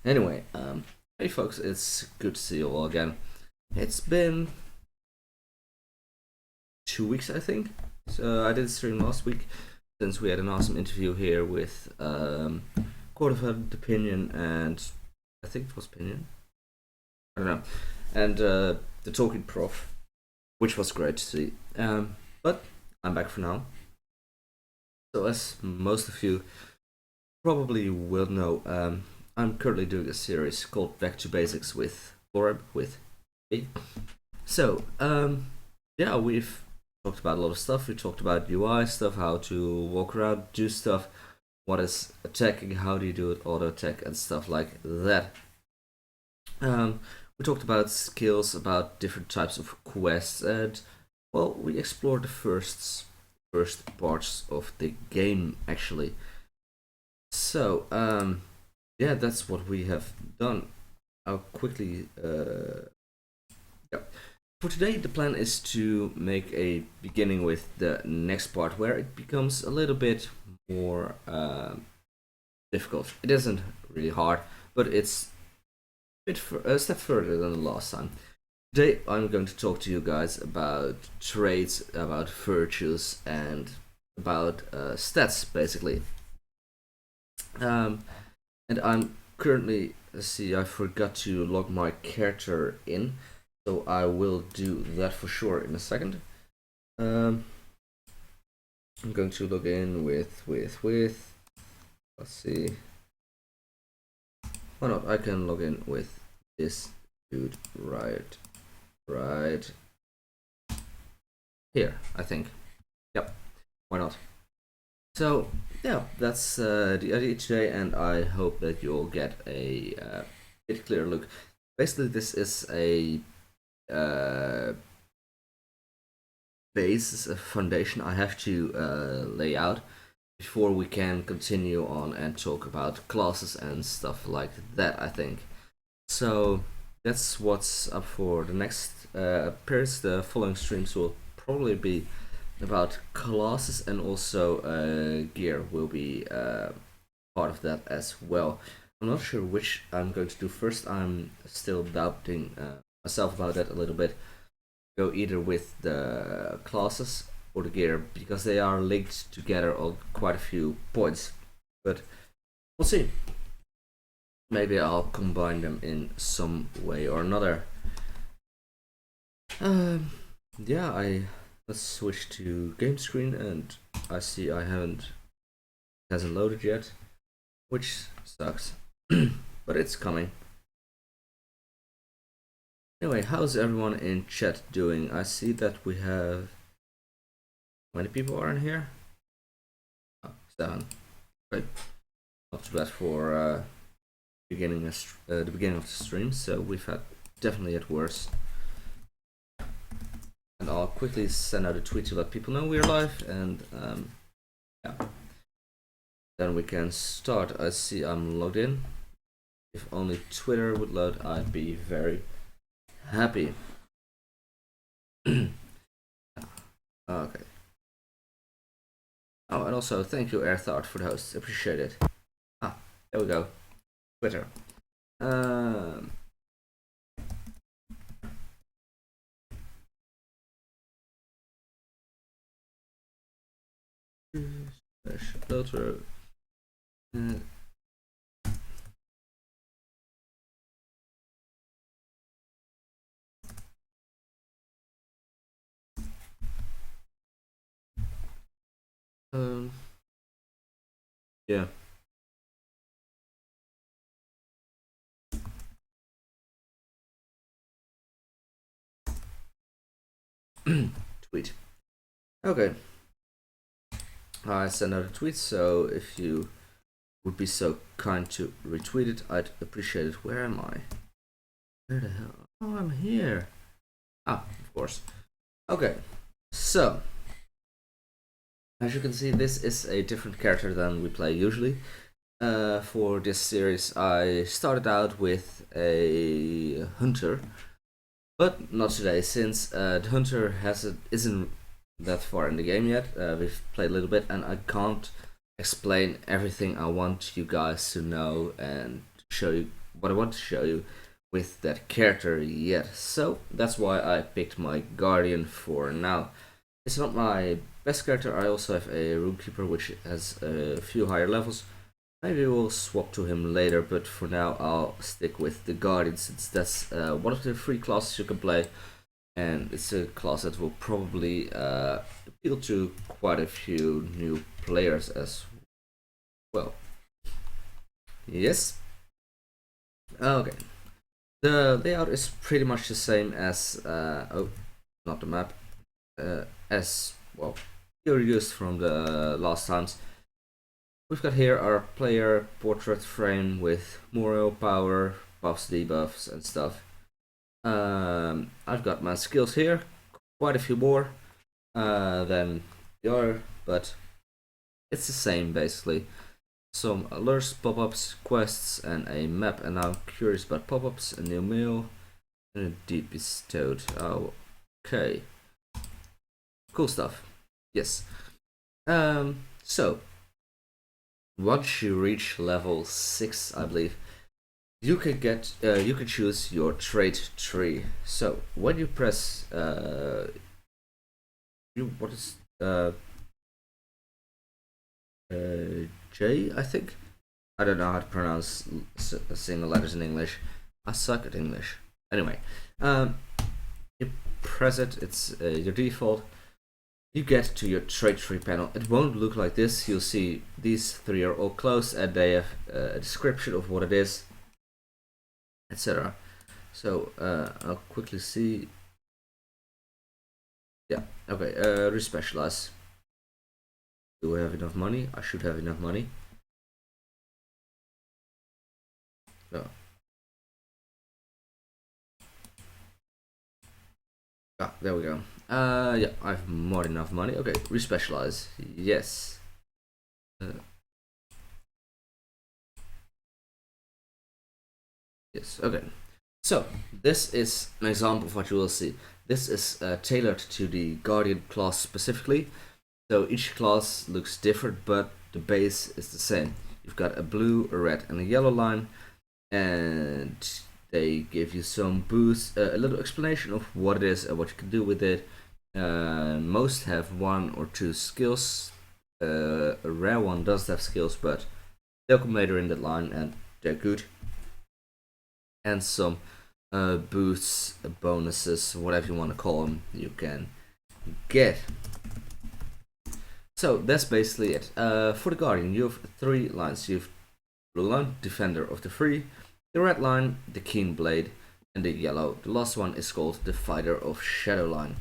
Anyway, hey folks, it's good to see you all again. It's been 2 weeks, I think. So I did stream last week since we had an awesome interview here with Court of Opinion and I think it was Opinion. I don't know. And the Talking Prof, which was great to see. But I'm back for now. So as most of you probably will know, I'm currently doing a series called Back to Basics with Lorim with me. So, yeah, we've talked about a lot of stuff. We talked about UI stuff, how to walk around, do stuff, what is attacking, how do you do it, auto attack, and stuff like that. We talked about skills, about different types of quests, and well, we explored the first parts of the game actually. So, yeah, that's what we have done. I'll quickly yeah. For today, the plan is to make a beginning with the next part where it becomes a little bit more difficult. It isn't really hard, but it's a step further than the last time. Today, I'm going to talk to you guys about traits, about virtues, and about stats, basically. And I'm currently, let's see, I forgot to log my character in, so I will do that for sure in a second. I'm going to log in with, let's see, why not, I can log in with this dude right here, I think. Yep, why not? So yeah, that's the idea today, and I hope that you'll get a bit clearer look. Basically, this is a base, a foundation I have to lay out before we can continue on and talk about classes and stuff like that, I think. So that's what's up for the next appearance. The following streams will probably be about classes, and also gear will be part of that as well. I'm not sure which I'm going to do first. I'm still doubting myself about that a little bit. Go either with the classes or the gear, because they are linked together on quite a few points, but we'll see. Maybe I'll combine them in some way or another. Yeah, let's switch to game screen, and I see it hasn't loaded yet, which sucks, but it's coming. Anyway, how's everyone in chat doing? I see that we have, how many people are in here? Oh, 7. Okay, not too bad for the beginning of the stream. So we've definitely had worse. And I'll quickly send out a tweet to let people know we're live, and yeah, then we can start. I see I'm logged in. If only Twitter would load, I'd be very happy. Okay. Oh, and also thank you, Airthought, for the host. Appreciate it. Ah, there we go. Twitter. LOTRO. Yeah. Tweet. Okay. I sent out a tweet, so if you would be so kind to retweet it, I'd appreciate it. Where am I? Where the hell? Oh, I'm here. Ah, of course. Okay, so as you can see, this is a different character than we play usually. For this series, I started out with a hunter, but not today, since the hunter isn't that far in the game yet. We've played a little bit, and I can't explain everything I want you guys to know and show you what I want to show you with that character yet. So that's why I picked my Guardian for now. It's not my best character. I also have a Runekeeper which has a few higher levels. Maybe we'll swap to him later, but for now I'll stick with the Guardian since that's one of the free classes you can play, and it's a class that will probably appeal to quite a few new players as well. Yes. Okay. The layout is pretty much the same as oh, not the map, as well you're used from the last times. We've got here our player portrait frame with more power, buffs, debuffs, and stuff. I've got my skills here, quite a few more than the other, but it's the same basically. Some alerts, pop-ups, quests, and a map. And I'm curious about pop-ups, a new mail, and a deed bestowed. Oh, okay. Cool stuff. Yes. So once you reach level 6, I believe, you can get you can choose your trait tree. So when you press what is J, I think. I don't know how to pronounce single letters in English. I suck at English. Anyway, you press it. It's your default. You get to your trait tree panel. It won't look like this. You'll see these three are all closed and they have a description of what it is, etc. So I'll quickly see. Yeah. Okay. Respecialize. Do we have enough money? I should have enough money. No. Ah, there we go. Yeah, I have more than enough money. Okay, respecialize. Yes. Yes, okay. So, this is an example of what you will see. This is tailored to the Guardian class specifically. So each class looks different, but the base is the same. You've got a blue, a red, and a yellow line, and they give you some boosts, a little explanation of what it is and what you can do with it. Most have 1 or 2 skills. A rare one does have skills, but they'll come later in that line, and they're good. And some boosts, bonuses, whatever you want to call them, you can get. So that's basically it. For the Guardian, you have 3 lines. You have blue line, Defender of the Free, the red line, the Keen Blade, and the yellow. The last one is called the Fighter of Shadow line.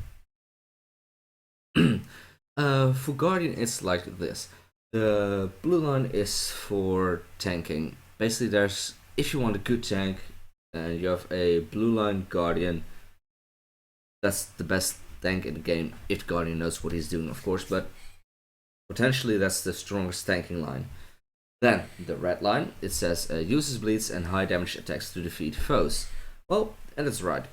For Guardian, it's like this. The blue line is for tanking. Basically, there's if you want a good tank and you have a blue line Guardian, that's the best tank in the game if Guardian knows what he's doing, of course, but potentially that's the strongest tanking line. Then the red line, it says uses bleeds and high damage attacks to defeat foes. Well, and it's right.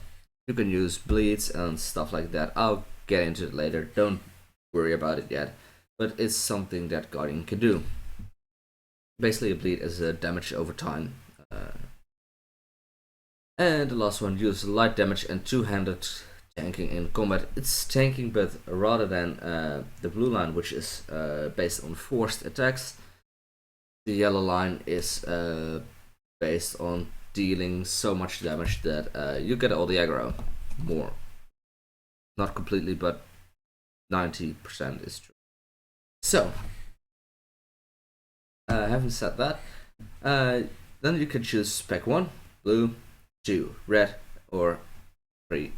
You can use bleeds and stuff like that. I'll get into it later. Don't worry about it yet. But it's something that Guardian can do. Basically, a bleed is a damage over time. And the last one uses light damage and two-handed tanking in combat. It's tanking, but rather than the blue line, which is based on forced attacks, the yellow line is based on dealing so much damage that you get all the aggro. More. Not completely, but 90% is true. So, having said that, then you can choose spec 1, blue, 2, red, or 3,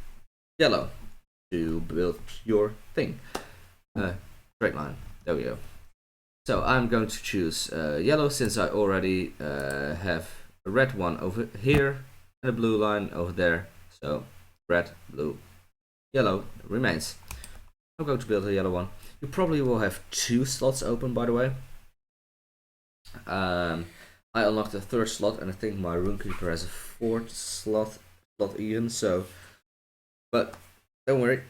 yellow to build your thing. Straight line. There we go. So I'm going to choose yellow since I already have a red one over here and a blue line over there. So red, blue, yellow remains. I'm going to build a yellow one. You probably will have 2 slots open, by the way. I unlocked a 3rd slot, and I think my Runekeeper has a 4th slot even. So, but don't worry,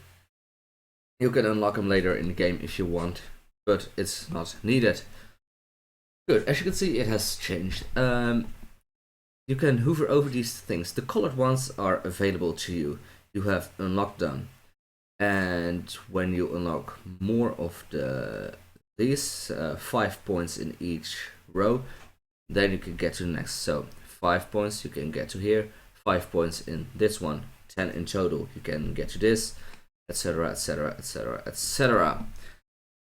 you can unlock them later in the game if you want, but it's not needed. Good, as you can see, it has changed. you can hover over these things. The colored ones are available to you. You have unlocked them. And when you unlock more of these 5 points in each row, then you can get to the next. So 5 points you can get to here, 5 points in this one, 10 in total you can get to this, etc, etc, etc, etc.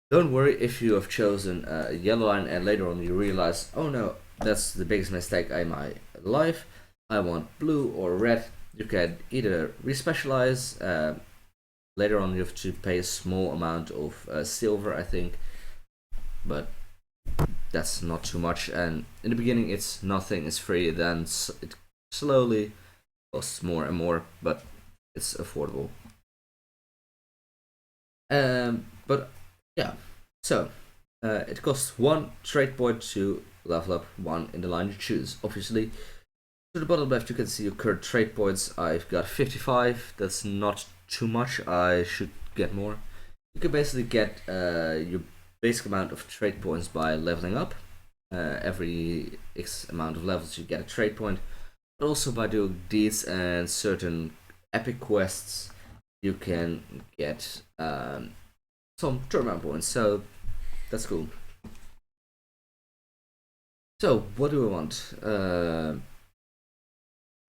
Don't worry if you have chosen a yellow line and later on you realize, oh no, that's the biggest mistake in my life, I want blue or red. You can either respecialize. Later on you have to pay a small amount of silver, I think, but that's not too much, and in the beginning it's nothing, it's free, then it slowly costs more and more, but it's affordable. But yeah, so it costs 1 trade point to level up 1 in the line you choose. Obviously, to the bottom left you can see your current trade points. I've got 55, that's not too much, I should get more. You can basically get your basic amount of trade points by leveling up. Every X amount of levels you get a trade point, but also by doing deeds and certain epic quests you can get some tournament points, so that's cool. So what do I want?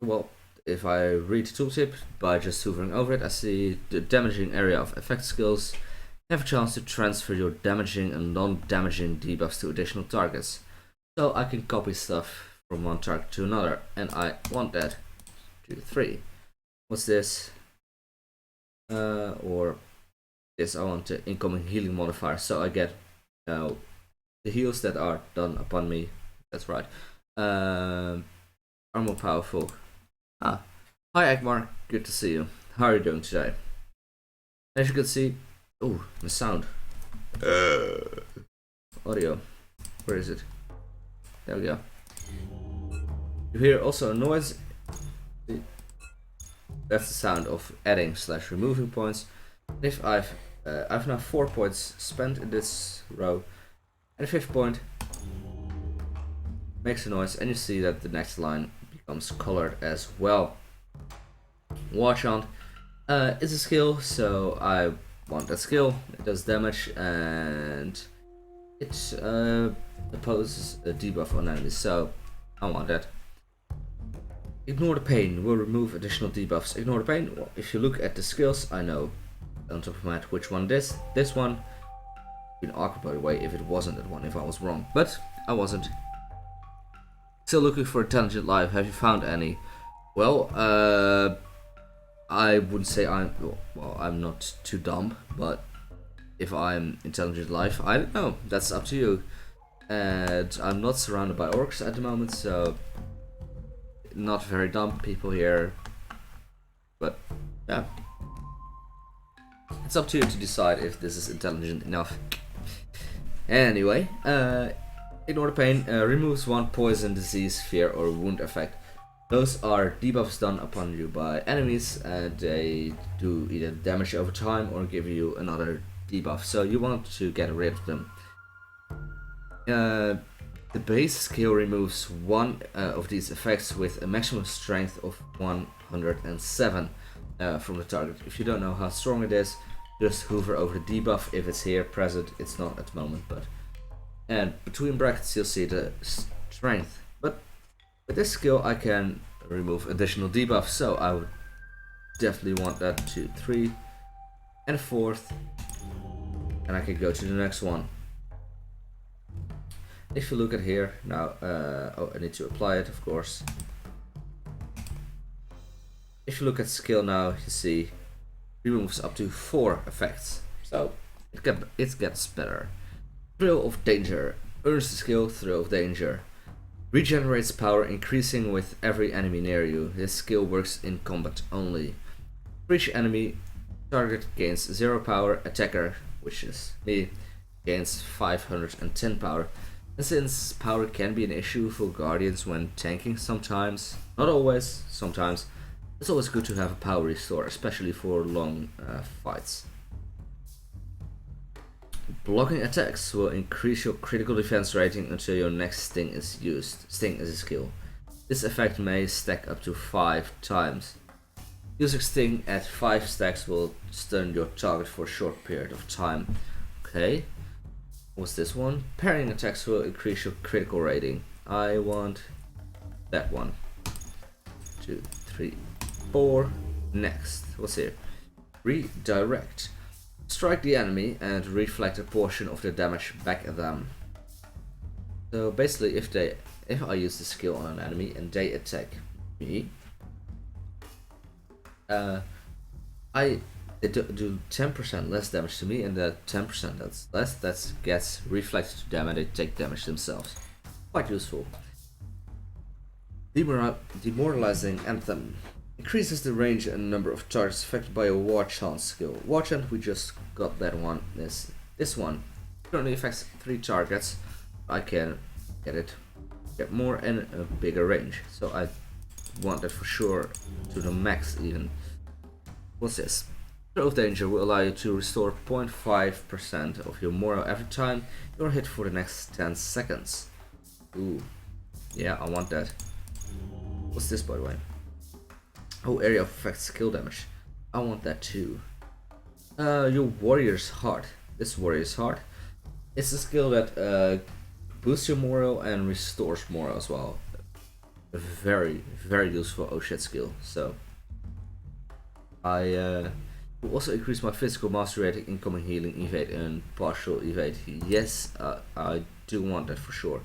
Well, if I read the tooltip, by just hovering over it, I see the damaging area of effect skills. You have a chance to transfer your damaging and non-damaging debuffs to additional targets. So I can copy stuff from one target to another, and I want that. 2, 3. What's this? Or this, I want the incoming healing modifier, so I get the heals that are done upon me. That's right. Are more powerful. Hi Agmar, good to see you. How are you doing today? As you can see, oh, the sound. Audio. Where is it? There we go. You hear also a noise. That's the sound of adding / removing points. If I've now 4 points spent in this row, and the 5th point makes a noise, and you see that the next line becomes colored as well. Warchant is a skill, so I want that skill. It does damage and it opposes a debuff on enemies, so I want that. Ignore the pain will remove additional debuffs. Ignore the pain. Well, if you look at the skills, I know on top of my head which one this one. Been awkward by the way if it wasn't that one, if I was wrong, but I wasn't. Still looking for intelligent life. Have you found any? Well, I wouldn't say I'm not too dumb, but if I'm intelligent life, I don't know. That's up to you. And I'm not surrounded by orcs at the moment, so not very dumb people here. But yeah, it's up to you to decide if this is intelligent enough. Anyway, ignore the pain. Removes 1 poison, disease, fear, or wound effect. Those are debuffs done upon you by enemies, and they do either damage over time or give you another debuff, so you want to get rid of them. The base skill removes 1 of these effects with a maximum strength of 107 from the target. If you don't know how strong it is, just hover over the debuff. If it's here present, it's not at the moment, but and between brackets you'll see the strength. But with this skill I can remove additional debuffs, so I would definitely want that. 2, 3, and a 4th, and I can go to the next one. If you look at here now, oh, I need to apply it, of course. If you look at skill now, you see removes up to 4 effects, so it gets better. Thrill of Danger earns the skill Thrill of Danger. Regenerates power, increasing with every enemy near you. This skill works in combat only. For each enemy, target gains 0 power. Attacker, which is me, gains 510 power. And since power can be an issue for guardians when tanking sometimes, not always, sometimes, it's always good to have a power restore, especially for long fights. Blocking attacks will increase your critical defense rating until your next sting is used. Sting is a skill. This effect may stack up to 5 times. Using Sting at 5 stacks will stun your target for a short period of time. Okay. What's this one? Parrying attacks will increase your critical rating. I want that one. 2, 3, 4. Next. What's here? Redirect. Strike the enemy and reflect a portion of the damage back at them. So basically, if I use the skill on an enemy and they attack me, they do 10% less damage to me, and that 10% that's less that gets reflected to them and they take damage themselves. Quite useful. Demoralizing Anthem. Increases the range and number of targets affected by a War Chant skill. War Chant, we just got that one. This one currently affects 3 targets. I can get more and a bigger range. So I want that for sure to the max even. What's this? Throw of Danger will allow you to restore 0.5% of your morale every time you're hit for the next 10 seconds. Ooh, yeah, I want that. What's this, by the way? Oh, area of effect skill damage. I want that too. Your Warrior's Heart. This Warrior's Heart. It's a skill that boosts your morale and restores morale as well. A very, very useful oh shit skill. So I will also increase my physical mastery rating, incoming healing, evade, and partial evade. Yes, I do want that for sure.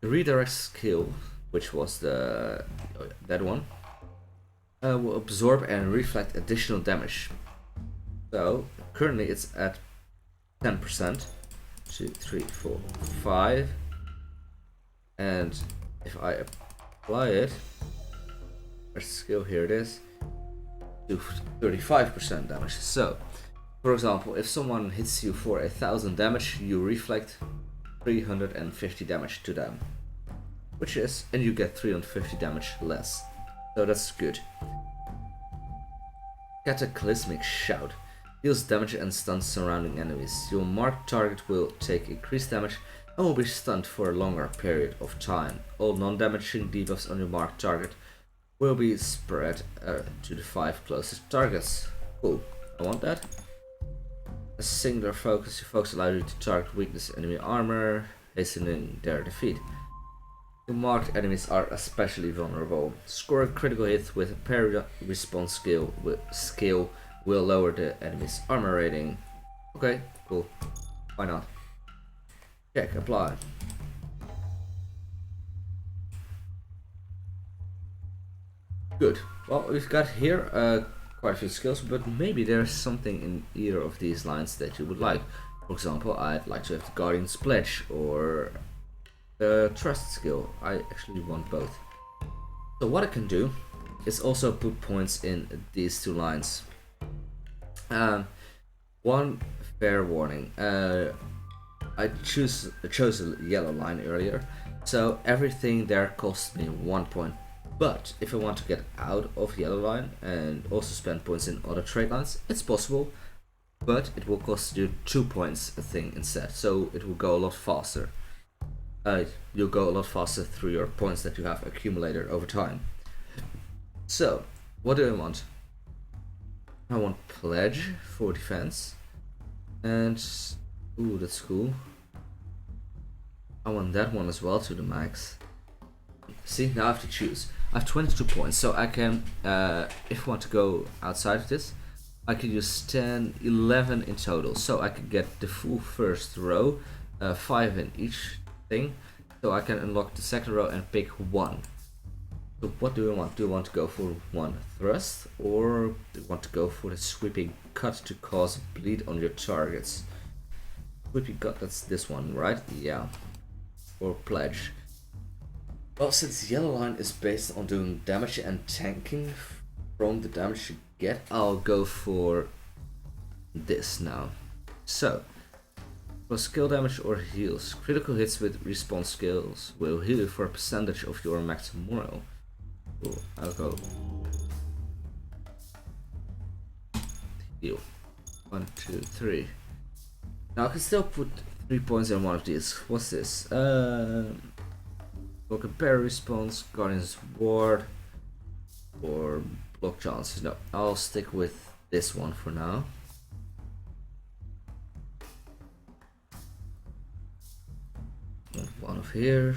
The redirect skill, which was that one, will absorb and reflect additional damage. So currently it's at 10%. 2, 3, 4, 5, and if I apply it, there's a skill, here it is, do 35% damage. So, for example, if someone hits you for 1000 damage, you reflect 350 damage to them, and you get 350 damage less. So that's good. Cataclysmic Shout. Deals damage and stuns surrounding enemies. Your marked target will take increased damage and will be stunned for a longer period of time. All non-damaging debuffs on your marked target will be spread to the 5 closest targets. Cool, I want that. A singular focus. Your focus allows you to target weakness enemy armor, hastening their defeat. Your marked enemies are especially vulnerable. Score a critical hit with a parry response skill will lower the enemy's armor rating. Okay, cool. Why not? Check, apply. Good. Well, we've got here quite a few skills, but maybe there's something in either of these lines that you would like. For example, I'd like to have the Guardian's Pledge or the Trust skill. I actually want both. So what I can do is also put points in these 2 lines. One fair warning. I chose a yellow line earlier, so everything there costs me 1 point. But if I want to get out of yellow line and also spend points in other trade lines, it's possible, but it will cost you 2 points a thing instead, so it will go a lot faster. You'll go a lot faster through your points that you have accumulated over time. So, what do I want? I want Pledge for defense, and ooh, that's cool. I want that one as well to the max. See, now I have to choose. I have 22 points, so I can, if I want to go outside of this, I can use 10, 11 in total. So I can get the full first row, 5 in each thing. So I can unlock the second row and pick 1. So what do I want? Do I want to go for 1 thrust, or do I want to go for the sweeping cut to cause bleed on your targets? Sweeping cut, that's this one, right? Yeah. Or Pledge. Well, since yellow line is based on doing damage and tanking from the damage you get, I'll go for this now. So, for skill damage or heals, critical hits with response skills will heal you for a percentage of your maximum morale. Cool, I'll go heal. 1, 2, 3. Now I can still put 3 points in one of these. What's this? Block and parry response, Guardian's Ward, or block chances. No, I'll stick with this one for now. One over here.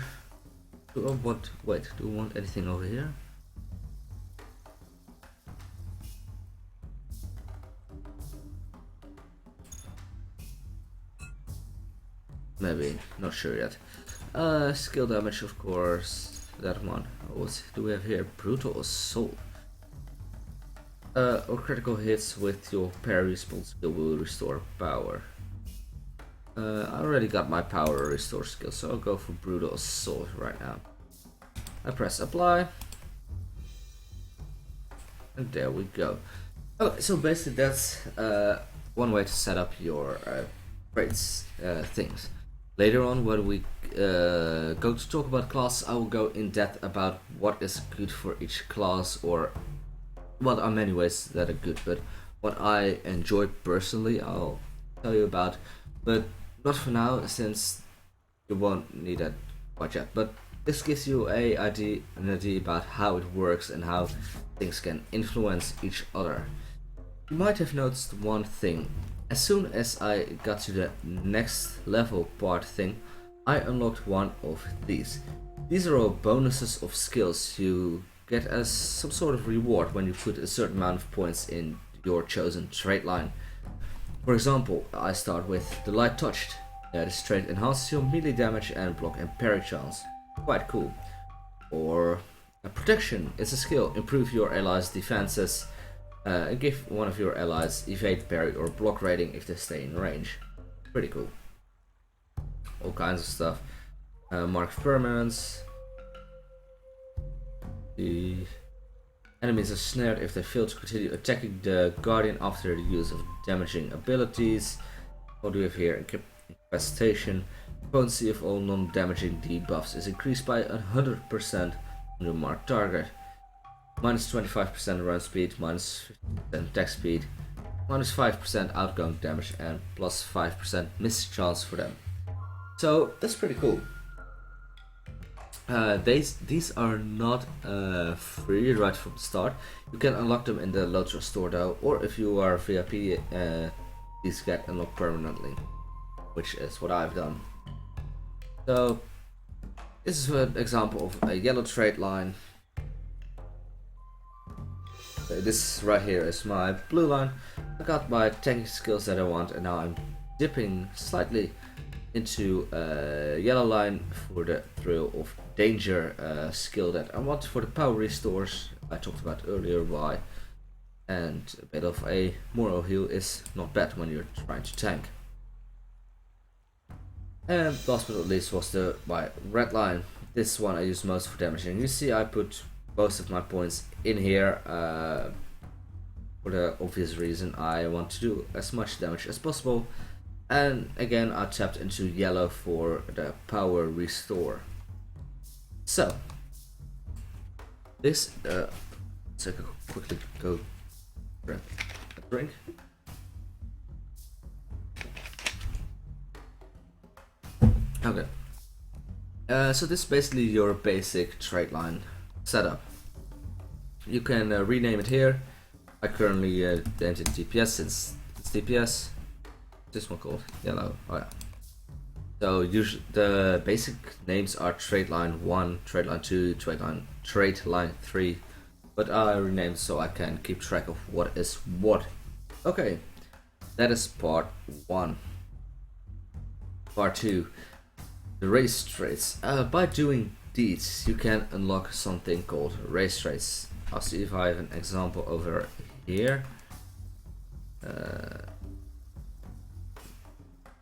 Do I want, wait, do we want anything over here? Maybe, not sure yet. Skill damage, of course. That one. What do we have here? Brutal Assault. Or critical hits with your parry response skill will restore power. I already got my power restore skill, so I'll go for Brutal Assault right now. I press apply. And there we go. Okay, so basically that's one way to set up your traits things. Later on, when we go to talk about class, I will go in depth about what is good for each class, or well, there are many ways that are good, but what I enjoy personally, I'll tell you about. But not for now, since you won't need that quite yet. But this gives you an idea about how it works and how things can influence each other. You might have noticed one thing. As soon as I got to the next level part thing, I unlocked one of these. These are all bonuses of skills you get as some sort of reward when you put a certain amount of points in your chosen trait line. For example, I start with the Light Touched. This trait enhances your melee damage and block and parry chance. Quite cool. Or a Protection. It's a skill. Improve your allies' defenses. Give one of your allies evade, parry, or block rating if they stay in range. Pretty cool. All kinds of stuff. Mark of Permanence. The enemies are snared if they fail to continue attacking the Guardian after the use of damaging abilities. What do we have here? Incapacitation. Potency of all non-damaging debuffs is increased by 100% on the marked target. Minus 25% run speed, minus 50% attack speed, minus 5% outgoing damage, and plus 5% miss chance for them. So that's pretty cool. These are not free right from the start. You can unlock them in the LOTRO store though, or if you are VIP, these get unlocked permanently, which is what I've done. So this is an example of a yellow trait line. This right here is my blue line. I got my tanking skills that I want, and now I'm dipping slightly into yellow line for the Thrill of Danger skill that I want for the power restores I talked about earlier. Why? And a bit of a moral heal is not bad when you're trying to tank. And last but not least was my red line. This one I use most for damaging. You see, I put most of my points in here for the obvious reason I want to do as much damage as possible. And again, I tapped into yellow for the power restore. So this so I can quickly go grab a drink. Okay. So this is basically your basic trait line setup. You can rename it here. I currently named it DPS since it's DPS. This one called yellow. Oh yeah. So usually the basic names are trait line 1, trait line 2, trait line 3, but I renamed so I can keep track of what is what. Okay, that is part 1. Part 2, the race traits. By doing these, you can unlock something called race traits. I'll see if I have an example over here.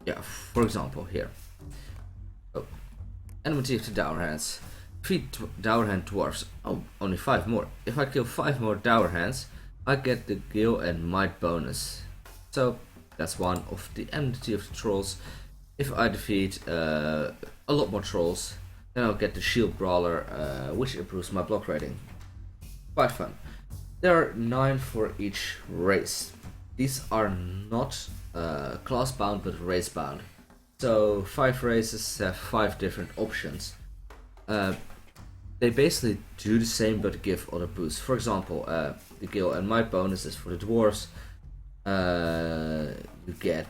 Yeah, for example, here. Oh, enmity to Dour Hands. Defeat Dour Hand Dwarfs. Oh, only 5 more. If I kill 5 more Dour Hands, I get the Gil and Might bonus. So, that's one of the enmity of the Trolls. If I defeat a lot more Trolls, then I'll get the Shield Brawler, which improves my block rating. Quite fun. There are 9 for each race. These are not class bound but race bound. So 5 races have 5 different options. they basically do the same but give other boosts. For example, the Gil and Might bonus is for the dwarves. You get,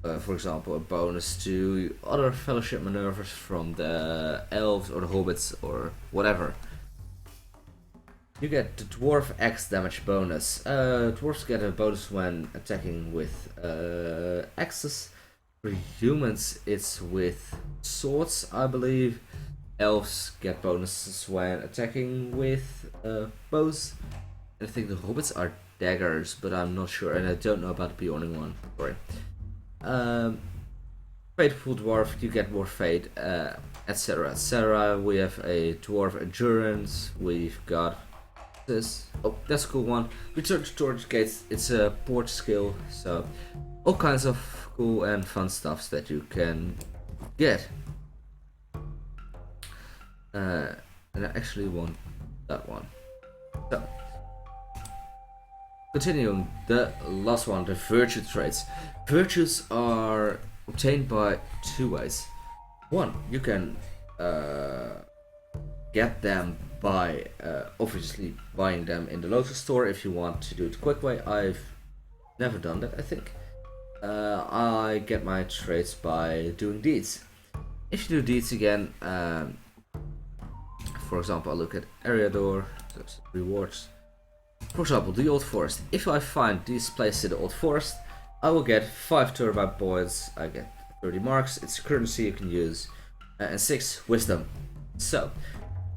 for example, a bonus to other fellowship maneuvers from the elves or the hobbits or whatever. You get the dwarf X damage bonus. Dwarves get a bonus when attacking with axes. For humans, it's with swords, I believe. Elves get bonuses when attacking with bows. And I think the hobbits are daggers, but I'm not sure, and I don't know about the Bjorning one. Sorry. Faithful dwarf, you get more fate, etc. etc. We have a dwarf endurance. We've got this. Oh, that's a cool one. Return to storage gates. It's a port skill, so all kinds of cool and fun stuffs that you can get. And I actually want that one. So, continuing, the last one, the virtue traits. Virtues are obtained by two ways. One, you can get them by obviously buying them in the LOTRO store if you want to do it the quick way. I've never done that, I think. I get my traits by doing deeds. If you do deeds again, for example, I look at area door, rewards. For example, the Old Forest. If I find these places in the Old Forest, I will get 5 turbine points, I get 30 marks, it's a currency you can use, and 6 wisdom. So,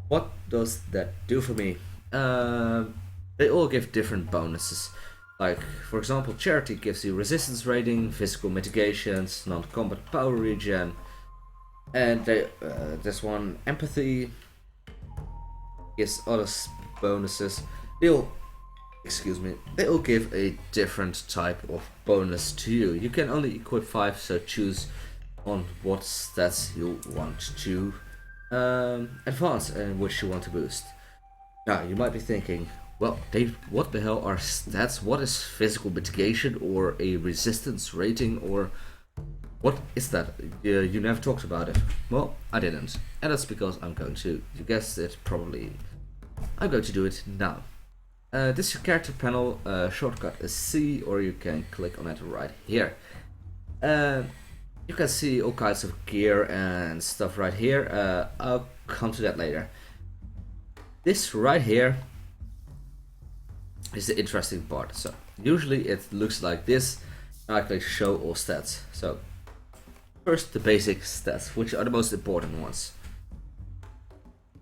what does that do for me? They all give different bonuses. Like, for example, Charity gives you resistance rating, physical mitigations, non-combat power regen, and there's one Empathy gives other bonuses. They all give a different type of bonus to you. You can only equip 5, so choose on what stats you want to advance and which you want to boost. Now, you might be thinking, well, Dave, what the hell are stats? What is physical mitigation or a resistance rating, or what is that? You never talked about it. Well, I didn't. And that's because I'm going to, you guessed it probably, I'm going to do it now. This is your character panel, shortcut is C, or you can click on it right here. You can see all kinds of gear and stuff right here. I'll come to that later. This right here is the interesting part. So usually it looks like this. I click show all stats. So first the basic stats, which are the most important ones.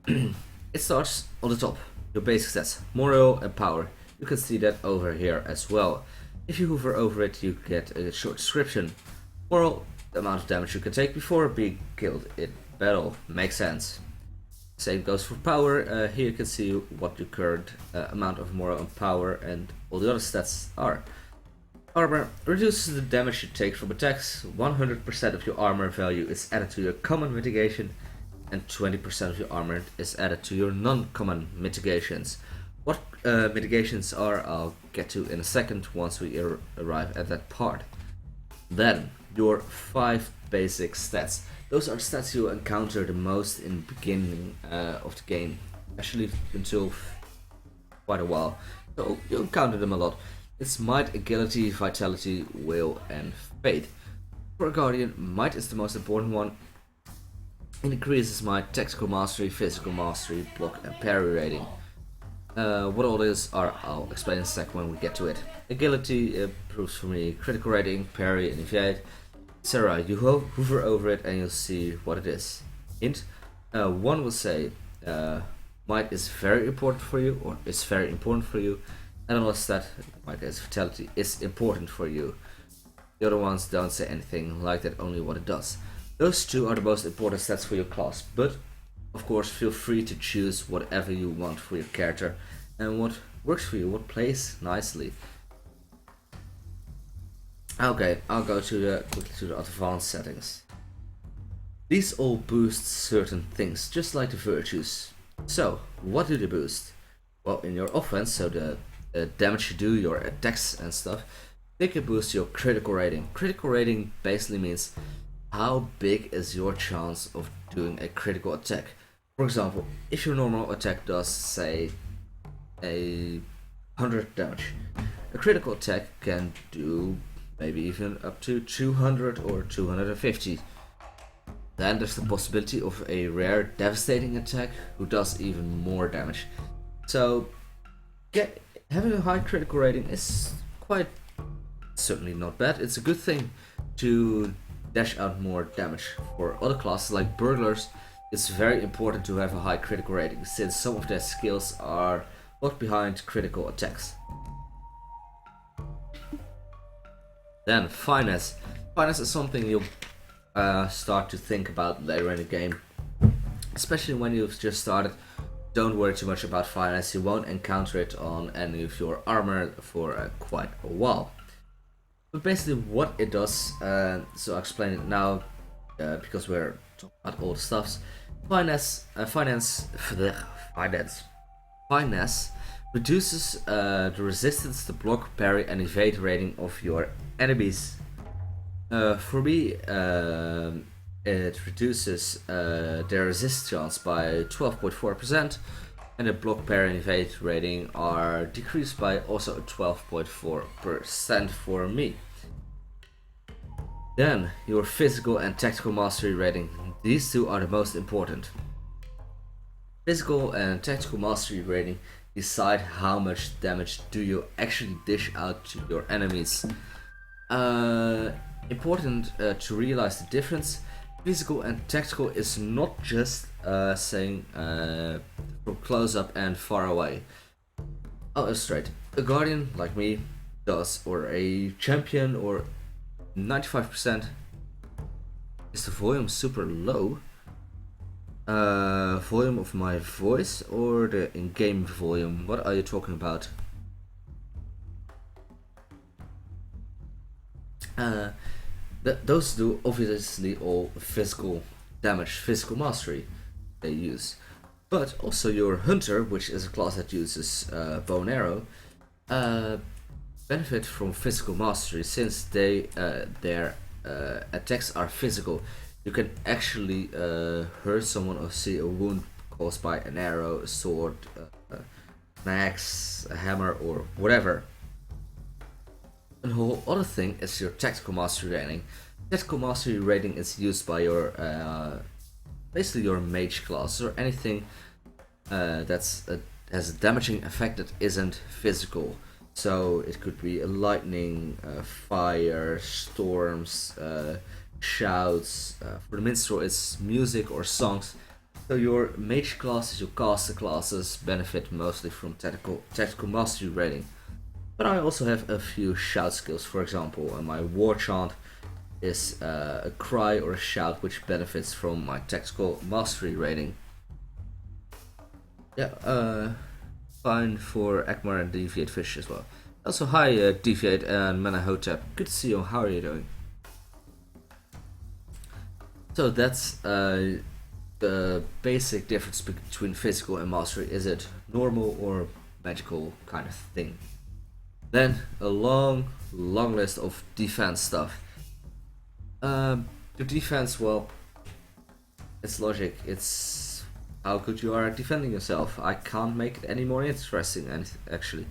It starts on the top. Your basic stats, morale and power. You can see that over here as well. If you hover over it, you get a short description. Morale, the amount of damage you can take before being killed in battle. Makes sense. Same goes for power. Here you can see what your current amount of morale and power and all the other stats are. Armor reduces the damage you take from attacks. 100% of your armor value is added to your common mitigation, and 20% of your armor is added to your non-common mitigations. What mitigations are, I'll get to in a second once we arrive at that part. Then, your 5 basic stats. Those are stats you encounter the most in the beginning of the game, actually until quite a while. So you encounter them a lot. It's Might, Agility, Vitality, Will, and Fate. For a Guardian, Might is the most important one. It increases my tactical mastery, physical mastery, block, and parry rating. What all these are, I'll explain in a sec when we get to it. Agility improves for me critical rating, parry, and evade. Sarah, you hover over it and you'll see what it is. Hint, one will say Might is very important for you, or is very important for you. And unless that, Might is Vitality, is important for you. The other ones don't say anything like that, only what it does. Those two are the most important stats for your class, but of course feel free to choose whatever you want for your character and what works for you, what plays nicely. Okay, I'll go to quickly to the advanced settings. These all boost certain things, just like the virtues. So, what do they boost? Well, in your offense, so the damage you do, your attacks and stuff, they can boost your critical rating. Critical rating basically means how big is your chance of doing a critical attack. For example, if your normal attack does, say, a 100 damage, a critical attack can do maybe even up to 200 or 250. Then there's the possibility of a rare devastating attack who does even more damage. So having a high critical rating is quite certainly not bad. It's a good thing to dash out more damage. For other classes like burglars, it's very important to have a high critical rating since some of their skills are locked behind critical attacks. Then finesse. Finesse is something you'll start to think about later in the game, especially when you've just started. Don't worry too much about finesse. You won't encounter it on any of your armor for quite a while. But basically, what it does, so I'll explain it now because we're talking about all the stuffs. Finesse reduces the resistance to block, parry, and evade rating of your enemies. For me, it reduces their resist chance by 12.4%, and the block, parry, and evade rating are decreased by also 12.4% for me. Then, your physical and tactical mastery rating. These two are the most important. Physical and tactical mastery rating decide how much damage do you actually dish out to your enemies. Important to realize the difference. Physical and tactical is not just saying from close up and far away. I'll illustrate. A guardian like me does, or a champion, or 95%. Is the volume super low? Volume of my voice or the in-game volume? What are you talking about? Those do obviously all physical damage, physical mastery they use. But also your hunter, which is a class that uses bow and arrow, benefit from physical mastery since their attacks are physical. You can actually hurt someone or see a wound caused by an arrow, a sword, an axe, a hammer, or whatever. And the whole other thing is your tactical mastery rating. Tactical mastery rating is used by your basically your mage class or anything that's has a damaging effect that isn't physical. So it could be lightning, fire, storms, shouts. For the minstrel, it's music or songs. So your mage classes, your caster classes benefit mostly from tactical mastery rating. But I also have a few shout skills. For example, my war chant is a cry or a shout which benefits from my tactical mastery rating. Yeah, fine for Akmar and Deviate Fish as well. Also, hi Deviate and Manahotep. Good to see you. How are you doing? So that's the basic difference between physical and mastery. Is it normal or magical kind of thing? Then a long list of defense stuff. The defense, well, it's logic. It's how good you are at defending yourself. I can't make it any more interesting, actually.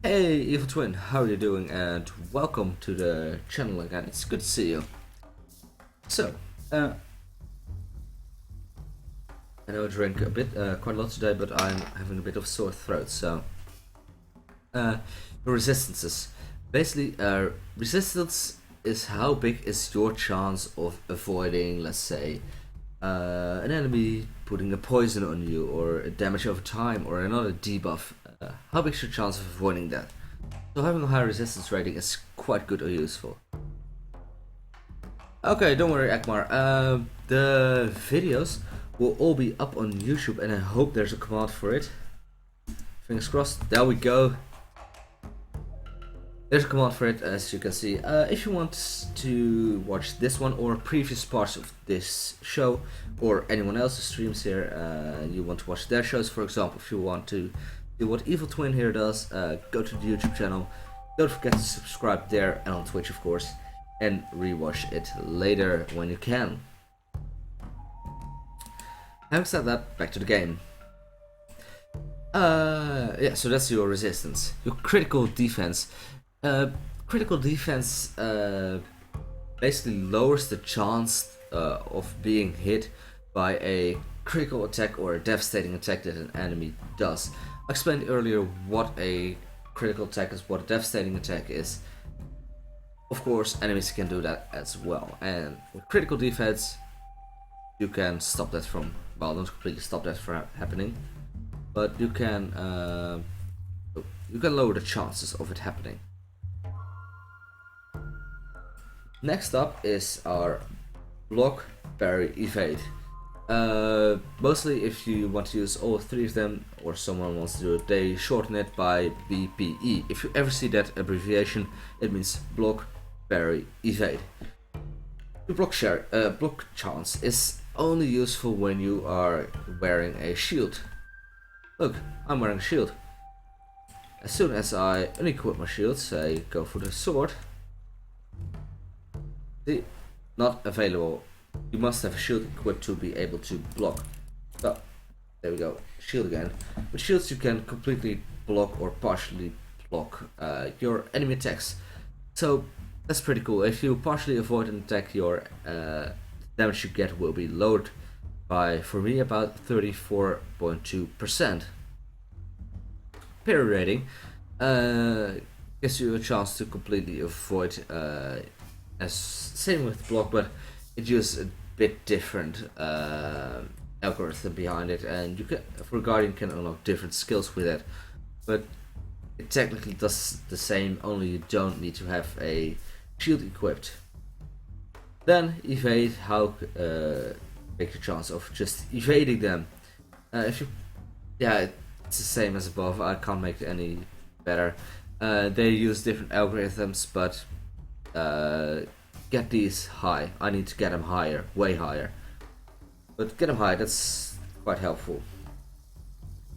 Hey, Evil Twin, how are you doing? And welcome to the channel again. It's good to see you. So, I know I drank a bit, quite a lot today, but I'm having a bit of sore throat. So, resistances. Basically, resistance is how big is your chance of avoiding, let's say, an enemy putting a poison on you, or a damage over time, or another debuff. How big is your chance of avoiding that? So having a high resistance rating is quite good or useful. Okay, don't worry, Akmar. The videos will all be up on YouTube, and I hope there's a command for it. Fingers crossed. There we go. There's a command for it, as you can see. If you want to watch this one or previous parts of this show, or anyone else's streams here, you want to watch their shows, for example, if you want to do what Evil Twin here does, go to the YouTube channel. Don't forget to subscribe there, and on Twitch, of course, and rewatch it later when you can. Having said that, back to the game. Yeah, so that's your resistance. Your critical defense. Critical defense basically lowers the chance of being hit by a critical attack or a devastating attack that an enemy does. I explained earlier what a critical attack is, what a devastating attack is. Of course, enemies can do that as well. And with critical defense, you can stop that from, well, not completely stop that from happening, but you can lower the chances of it happening. Next up is our block, parry, evade. Mostly if you want to use all three of them, or someone wants to do it, they shorten it by BPE. If you ever see that abbreviation, it means block, parry, evade. The block chance is only useful when you are wearing a shield. Look, I'm wearing a shield. As soon as I unequip my shield, say go for the sword, see, not available. You must have a shield equipped to be able to block. So, there we go, shield again. With shields you can completely block or partially block your enemy attacks. So that's pretty cool. If you partially avoid an attack, your damage you get will be lowered by, for me, about 34.2%. Parry rating gives you a chance to completely avoid, as same with block, but it uses a bit different algorithm behind it, and you can, for Guardian, can unlock different skills with it, but it technically does the same, only you don't need to have a shield equipped. Then evade, how make your chance of just evading them. If you, yeah, it's the same as above. I can't make it any better. They use different algorithms, but get these high. I need to get them higher, way higher. But get them high, that's quite helpful.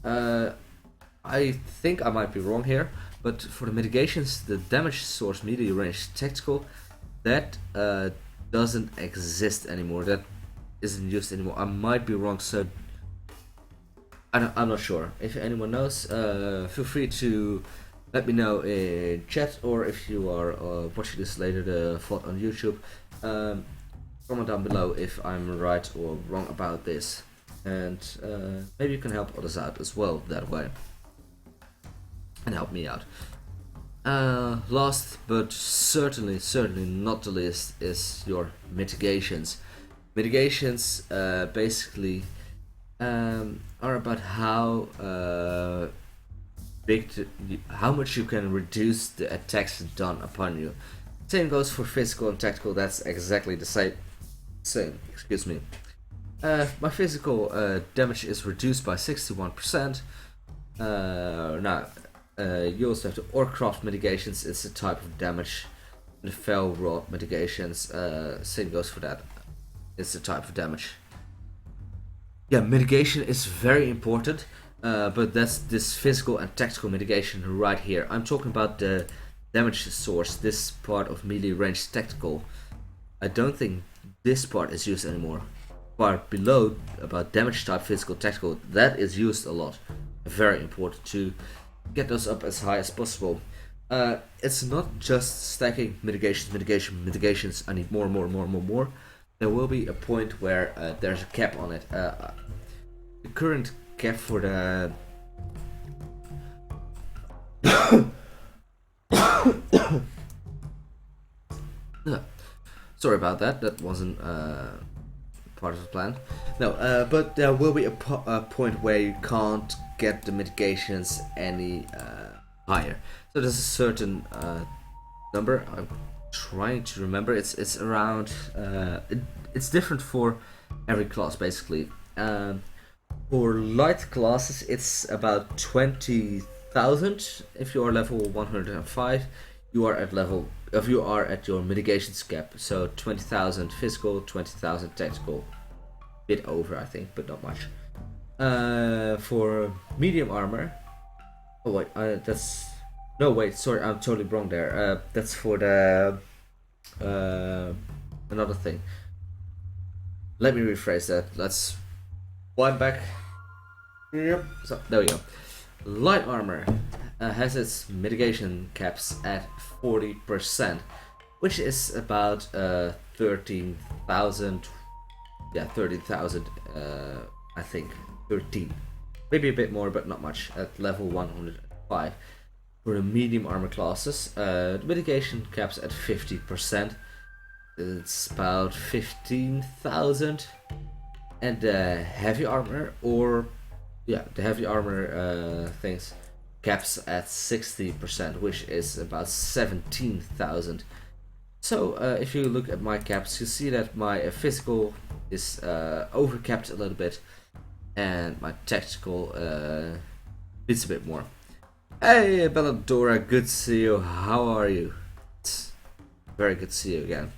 I think I might be wrong here, but for the mitigations, the damage source melee range tactical, that doesn't exist anymore. That isn't used anymore. I might be wrong, so I'm not sure. If anyone knows, feel free to let me know in chat, or if you are watching this later, the VOD on YouTube, comment down below if I'm right or wrong about this, and maybe you can help others out as well that way, and help me out. Last but certainly not the least is your mitigations. Mitigations basically are about how how much you can reduce the attacks done upon you. Same goes for physical and tactical. That's exactly the same. Excuse me. My physical damage is reduced by 61%. Now, you also have the Orcraft mitigations. It's a type of damage. The Fell Rod mitigations. Same goes for that. It's a type of damage. Yeah, mitigation is very important, but that's this physical and tactical mitigation right here. I'm talking about the damage source, this part of melee range tactical. I don't think this part is used anymore. Part below, about damage type, physical, tactical, that is used a lot. Very important to get those up as high as possible. It's not just stacking mitigations. I need more. There will be a point where there's a cap on it. The current cap for the sorry about that. That wasn't part of the plan. No, but there will be a point where you can't get the mitigations any higher. So there's a certain number. I'm trying to remember. It's around. It's different for every class basically. For light classes, it's about 20,000. If you are level 105, you are at level. If you are at your mitigations cap, so 20,000 physical, 20,000 tactical, bit over I think, but not much. For medium armor, oh wait, that's no wait, sorry, I'm totally wrong there. That's for the another thing. Let me rephrase that. That's Blind back. Yep. So there we go. Light armor has its mitigation caps at 40%, which is about 13,000. Yeah, 13,000. I think 13, maybe a bit more, but not much at level 105. For the medium armor classes, the mitigation caps at 50%. It's about 15,000, and the heavy armor, or yeah, the heavy armor things caps at 60%, which is about 17,000. So if you look at my caps, you see that my physical is overcapped a little bit, and my tactical beats a bit more. Hey Belladora, good to see you. How are you? It's very good to see you again.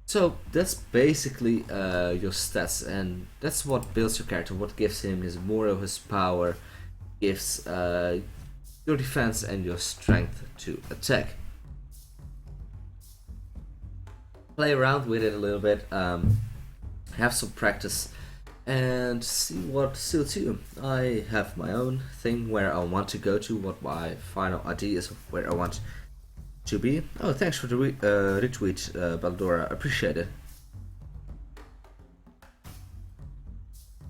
So that's basically your stats, and that's what builds your character, what gives him his moral, his power, gives your defense and your strength to attack. Play around with it a little bit, have some practice, and see what suits you. I have my own thing where I want to go to, what my final idea is of where I want to be. Oh, thanks for the retweet, Baldora. Appreciate it.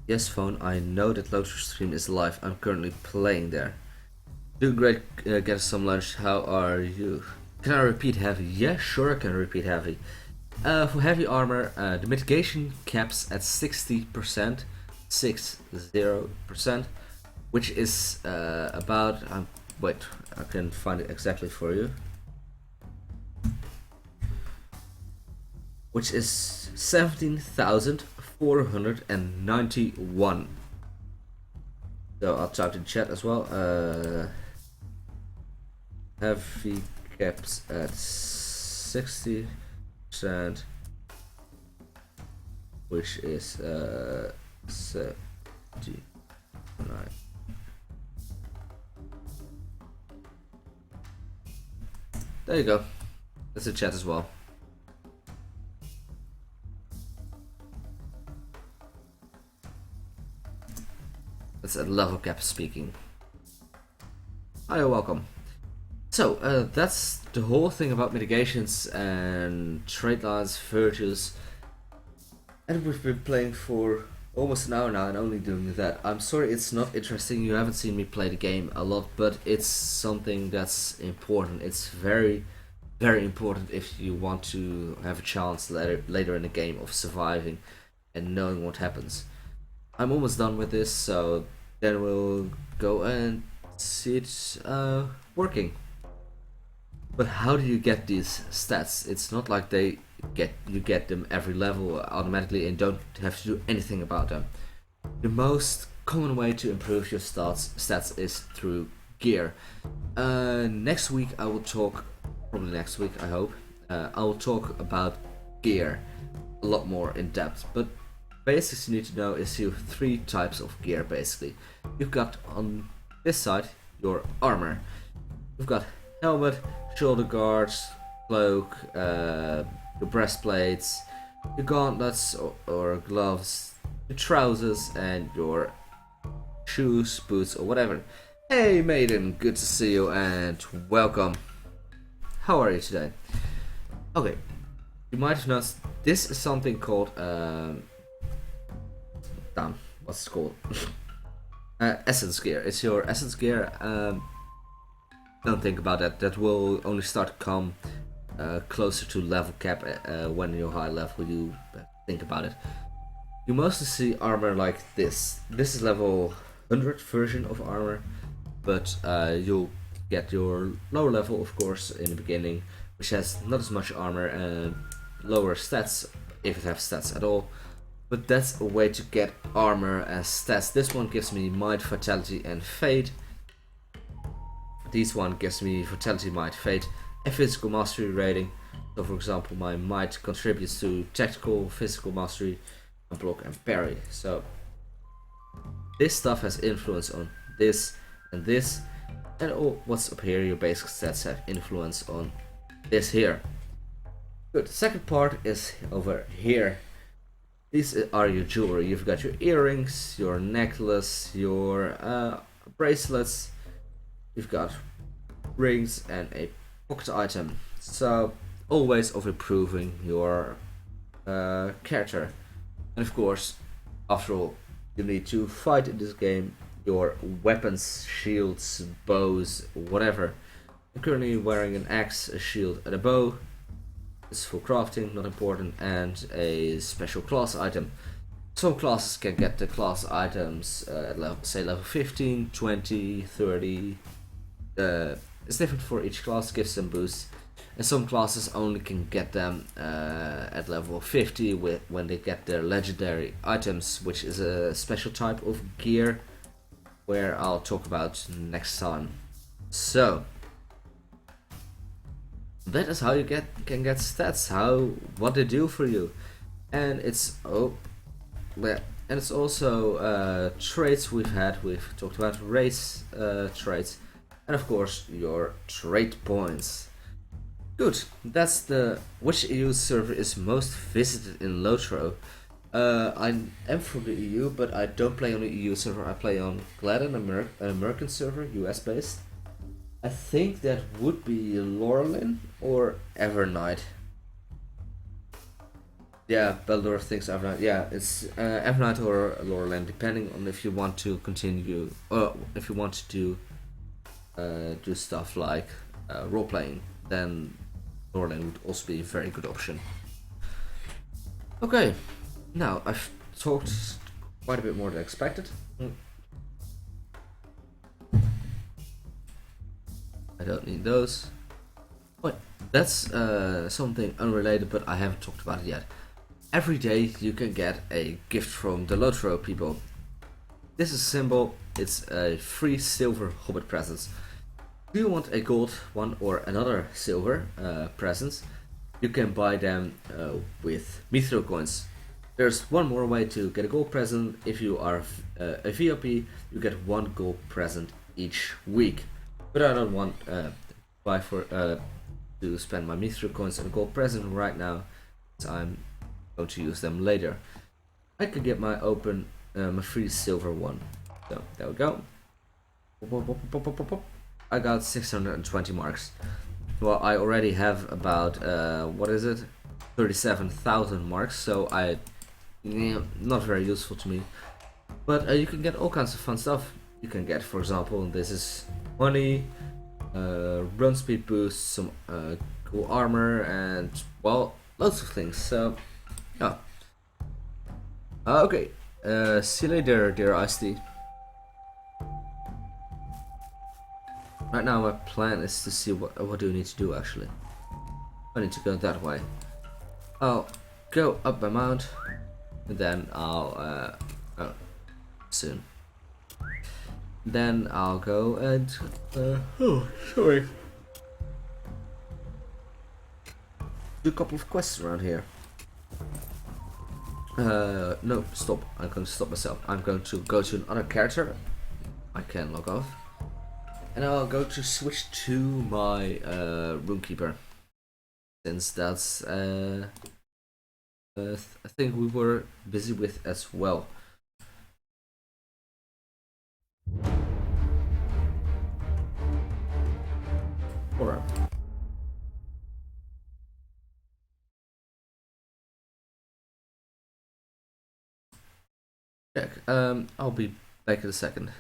Yes, phone. I know that LOTRO stream is live. I'm currently playing there. Doing great. Get some lunch. How are you? Can I repeat heavy? Yeah, sure. I can repeat heavy. For heavy armor, the mitigation caps at 60%, 60%, which is about. Wait, I can find it exactly for you. Which is 17,491. So I'll type in chat as well. Heavy caps at 60%, which is 79. There you go. That's the chat as well. That's a level cap speaking. Hi, welcome. So that's the whole thing about mitigations and trait lines, virtues, and we've been playing for almost an hour now and only doing that. I'm sorry it's not interesting, you haven't seen me play the game a lot, but it's something that's important. It's very, very important if you want to have a chance later in the game of surviving and knowing what happens. I'm almost done with this, so then we'll go and see it working. But how do you get these stats? It's not like you get them every level automatically and don't have to do anything about them. The most common way to improve your stats is through gear. Next week I will talk, probably next week I hope, I will talk about gear a lot more in depth. But basics you need to know is you have 3 types of gear basically. You've got on this side your armor. You've got helmet, shoulder guards, cloak, your breastplates, your gauntlets or gloves, your trousers, and your shoes, boots, or whatever. Hey maiden, good to see you and welcome. How are you today? Okay, you might have noticed this is something called what's it called? Essence gear. It's your essence gear. Don't think about that. That will only start to come closer to level cap when you're high level. You think about it. You mostly see armor like this. This is level 100 version of armor, but you'll get your lower level, of course, in the beginning, which has not as much armor and lower stats, if it has stats at all. But that's a way to get armor as stats. This one gives me might, fatality, and fade. This one gives me fatality, might, fade, and physical mastery rating. So for example, my might contributes to tactical, physical mastery, and block and parry. So this stuff has influence on this, and all what's up here, your basic stats have influence on this here. Good, the second part is over here. These are your jewelry. You've got your earrings, your necklace, your bracelets. You've got rings and a pocket item. So always of improving your character. And of course, after all, you need to fight in this game. Your weapons, shields, bows, whatever. I'm currently wearing an axe, a shield, and a bow. It's for crafting, not important, and a special class item. Some classes can get the class items at level, say level 15, 20, 30. It's different for each class, gives them boosts. And some classes only can get them at level 50 when they get their legendary items, which is a special type of gear where I'll talk about next time. So that is how you can get stats, what they do for you, and it's and it's also traits we've talked about race traits, and of course your trait points. Good, that's the which EU server is most visited in LOTRO. I am from the EU, but I don't play on the EU server. I play on Gladden, an American server, US based. I think that would be Lorim or Evernight. Yeah, Beldor thinks Evernight. Yeah, it's Evernight or Lorim, depending on if you want to continue, if you want to do stuff like role playing, then Lorim would also be a very good option. Okay, now I've talked quite a bit more than expected. I don't need those. But that's something unrelated, but I haven't talked about it yet. Every day you can get a gift from the LOTRO people. This is simple. It's a free silver hobbit presents. Do you want a gold one or another silver presents? You can buy them with LOTRO coins. There's one more way to get a gold present. If you are a VIP, you get one gold present each week. But I don't want buy for to spend my LOTRO coins on a gold present right now, so I'm going to use them later. I could get my my free silver one. So there we go. I got 620 marks. Well, I already have about what is it, 37,000 marks. So not very useful to me. But you can get all kinds of fun stuff. You can get, for example, this is money, run speed boost, some cool armor, and well, lots of things. So yeah. Okay. See you later, dear Ice-T. Right now my plan is to see what do we need to do actually. I need to go that way. I'll go up my mount, and then I'll oh, soon. Then I'll go and oh, sorry, do a couple of quests around here. No, stop. I'm going to stop myself. I'm going to go to another character. I can log off. And I'll go to switch to my Runekeeper. Since that's a thing we were busy with as well. Alright. Check. I'll be back in a second.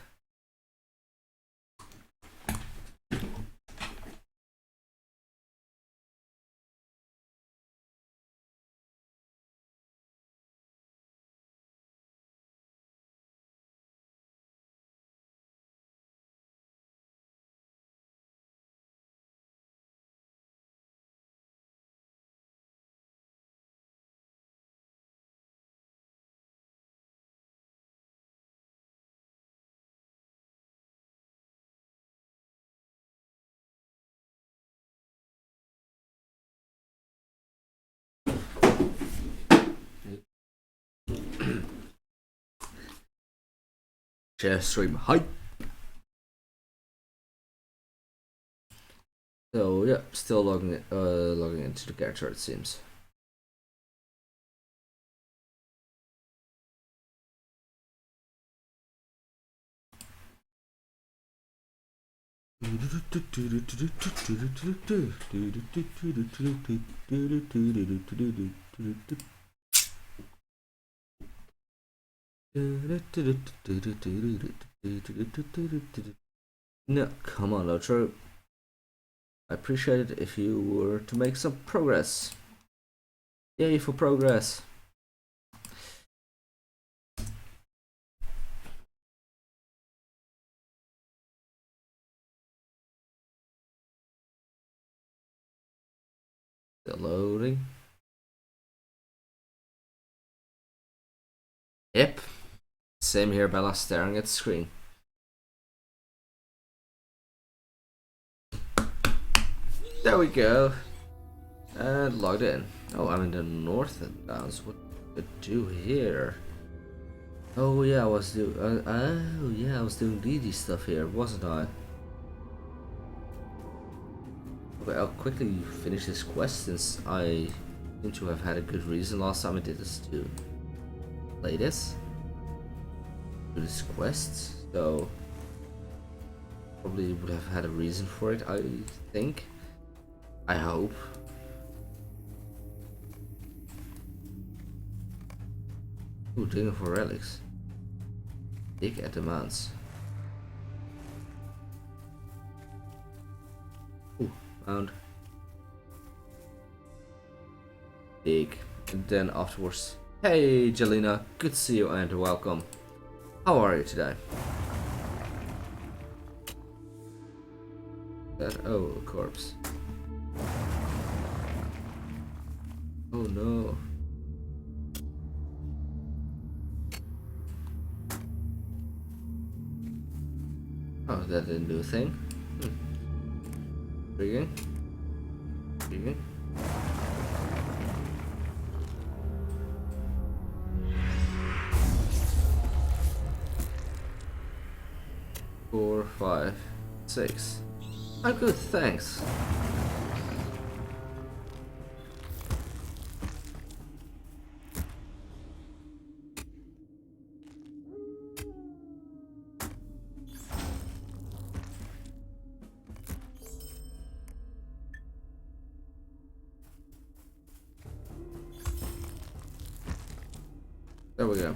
Share stream. Hi. So yeah, still logging into the character, it seems. No, come on, LOTRO. I appreciate it if you were to make some progress. Yay for progress. Still loading. Yep. Same here, Bella, staring at the screen. There we go. And logged in. Oh, I'm in the north and downs. What to do here? Oh yeah, I was doing DD stuff here, wasn't I? Okay, I'll quickly finish this quest since I seem to have had a good reason last time I did this to play this. Do this quest, so probably would have had a reason for it, I think. I hope. Ooh, digging for relics. Dig at demands. Ooh, found. Dig. And then afterwards. Hey Jelena, good to see you and welcome. How are you today? Oh, a corpse. Oh no. Oh, that didn't do a thing. Intriguing. Intriguing. Four, 5, 6. I'm good, thanks. There we go.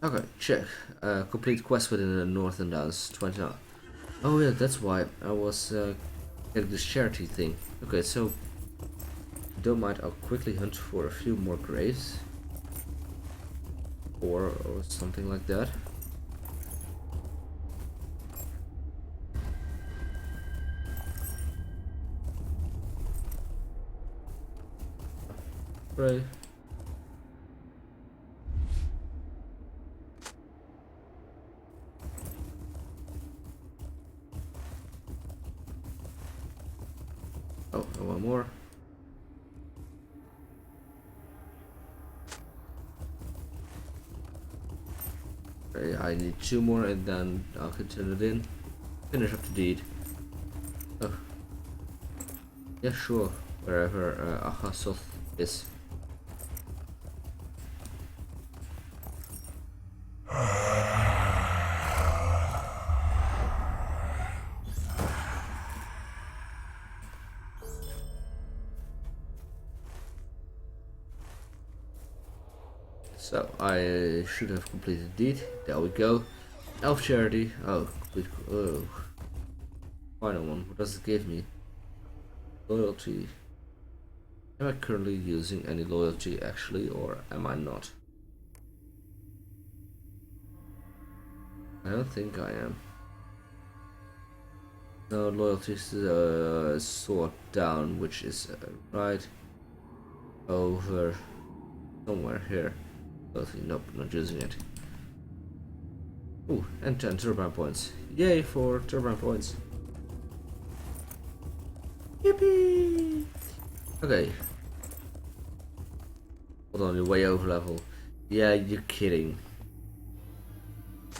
Okay, check. Complete quest within the Northern Downs. 29. Oh yeah, that's why I was getting this charity thing. Okay, so don't mind. I'll quickly hunt for a few more graves, or something like that. Right. Oh, and one more. Okay, I need 2 more and then I'll continue it in. Finish up the deed. Oh. Yeah, sure. Wherever Ahasoth is. So I should have completed the deed. There we go. Elf charity. Oh, complete. Oh, final one. What does it give me? Loyalty. Am I currently using any loyalty actually, or am I not? I don't think I am. No, loyalty is sort down, which is right over somewhere here. Loyalty, nope, not using it. Ooh, and 10 turbine points. Yay for turbine points. Yippee! Okay. Hold on, you're way over level. Yeah, you're kidding.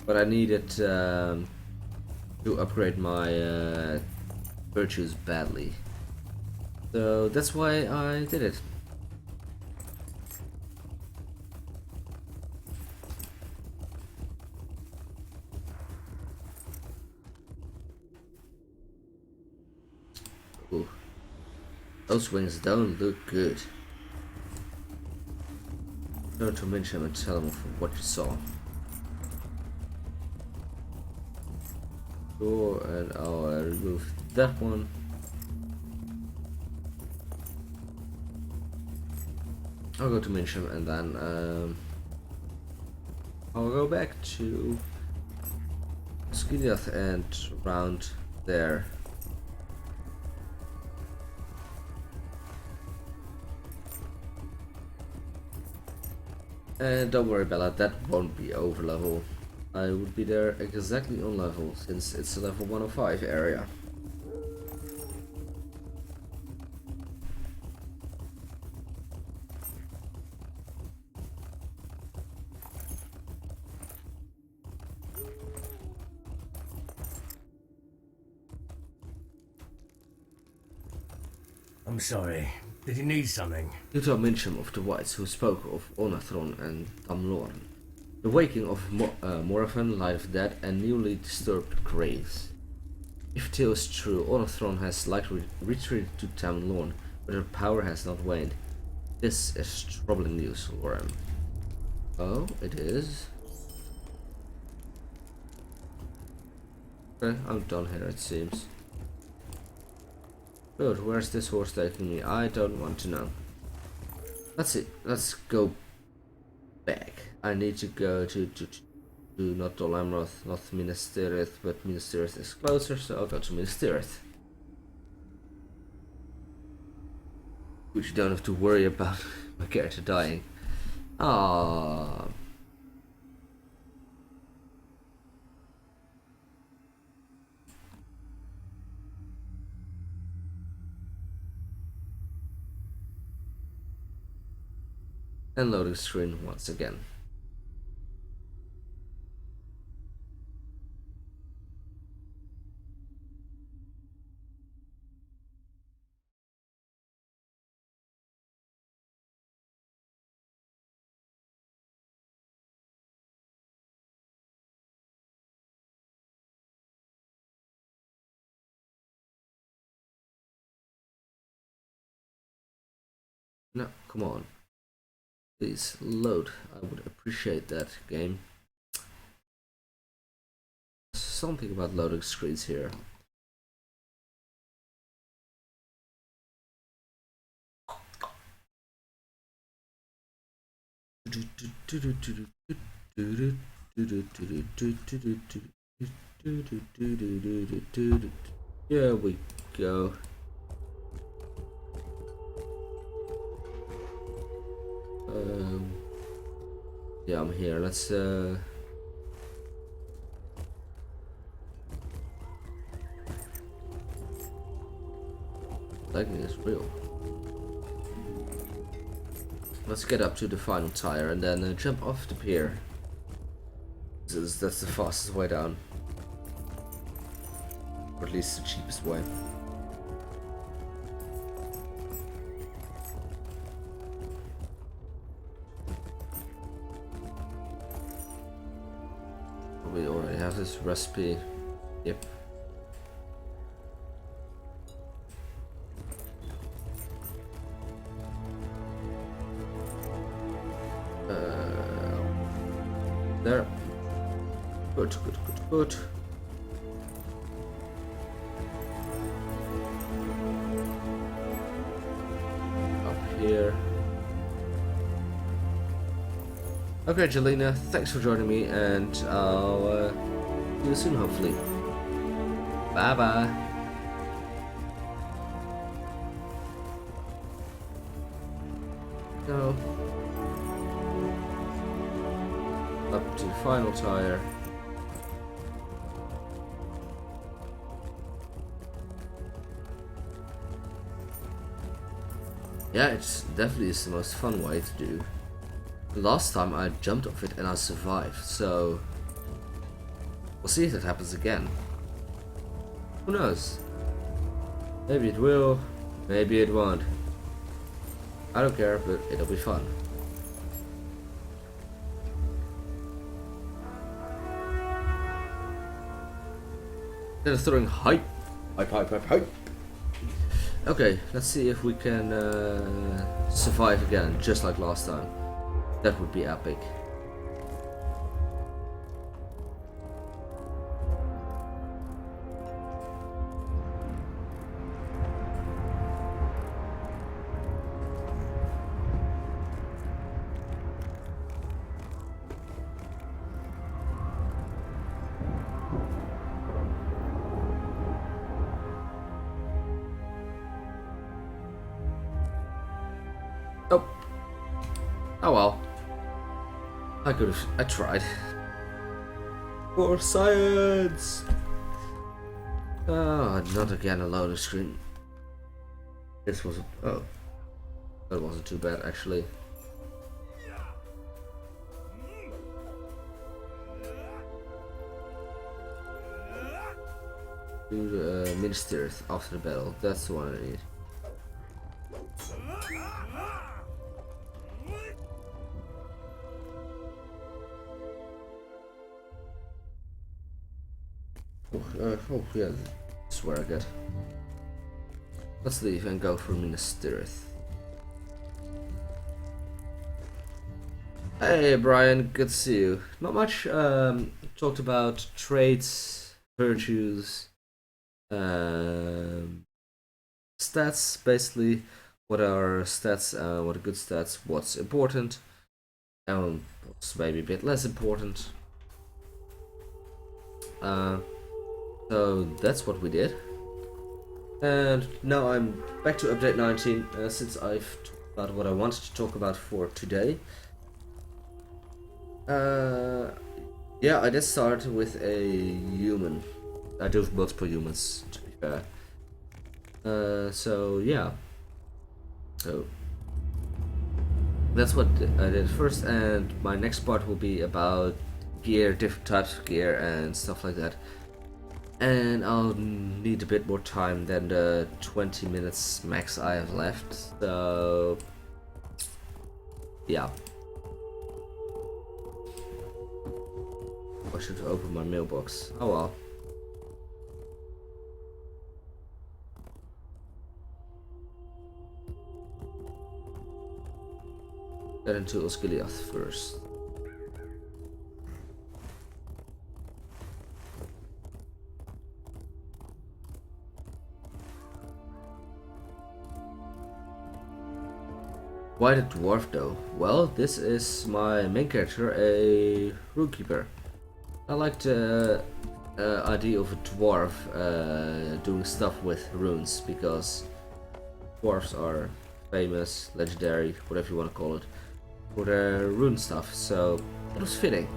But I needed to upgrade my virtues badly. So that's why I did it. Ooh. Those wings don't look good. Go to mention him and tell him what you saw. Sure, and I'll remove that one. I'll go to mention and then I'll go back to Skiliath and round there. And don't worry Bella, that won't be over level. I would be there exactly on level since it's a level 105 area. I'm sorry. Did you need something? You told mention of the whites who spoke of Onathron and Lorim. The waking of Morphin, life dead, and newly disturbed graves. If tale is true, Onathron has likely retreated to Tamlorn, but her power has not waned. This is troubling news, Lorim. Oh, it is. Okay, I'm done here it seems. Good, where's this horse taking me? I don't want to know. Let's go back. I need to go to not Dolamroth, not Minas Tirith, but Minas Tirith is closer, so I'll go to Minas Tirith. Which you don't have to worry about my character dying. Ah. And loading screen once again. No, come on. Please load. I would appreciate that, game. Something about loading screens here. Here we go. Yeah, I'm here. Let's lightning is real. Let's get up to the final tire and then jump off the pier. That's the fastest way down. Or at least the cheapest way. We already have this recipe. Yep. There. Good. Up here. Okay, Jelena, thanks for joining me, and I'll see you soon, hopefully. Bye bye. Go. Up to the final tire. Yeah, it's definitely the most fun way to do. Last time I jumped off it and I survived, so we'll see if that happens again. Who knows? Maybe it will, maybe it won't. I don't care, but it'll be fun. They're throwing hype. Hype. Okay, let's see if we can survive again, just like last time. That would be epic. Oh. Oh well. I tried. For science! Oh, not again a loading screen. This was oh. That wasn't too bad actually. Do the minister after the battle. That's the one I need. Oh yeah, that's where I get. Let's leave and go for Minas Tirith. Hey Brian, good to see you. Not much. Talked about traits, virtues, stats. Basically, what are stats? What are good stats? What's important? And what's maybe a bit less important. So that's what we did. And now I'm back to update 19, since I've talked about what I wanted to talk about for today. Yeah, I did start with a human. I do have multiple humans, to be fair. So yeah. So that's what I did first, and my next part will be about gear, different types of gear, and stuff like that. And I'll need a bit more time than the 20 minutes max I have left, so yeah. I should open my mailbox. Oh well. Get into Osgiliath first. Why the dwarf though? Well, this is my main character, a runekeeper. I like the idea of a dwarf doing stuff with runes, because dwarves are famous, legendary, whatever you want to call it, for their rune stuff, so it was fitting.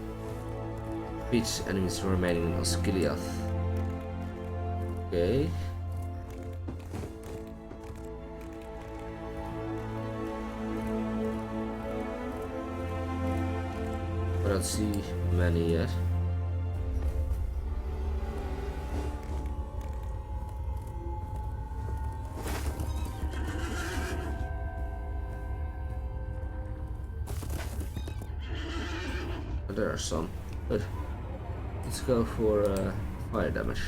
Beach enemies remaining in Osgiliath. Okay. I don't see many yet. But there are some. Good. Let's go for fire damage.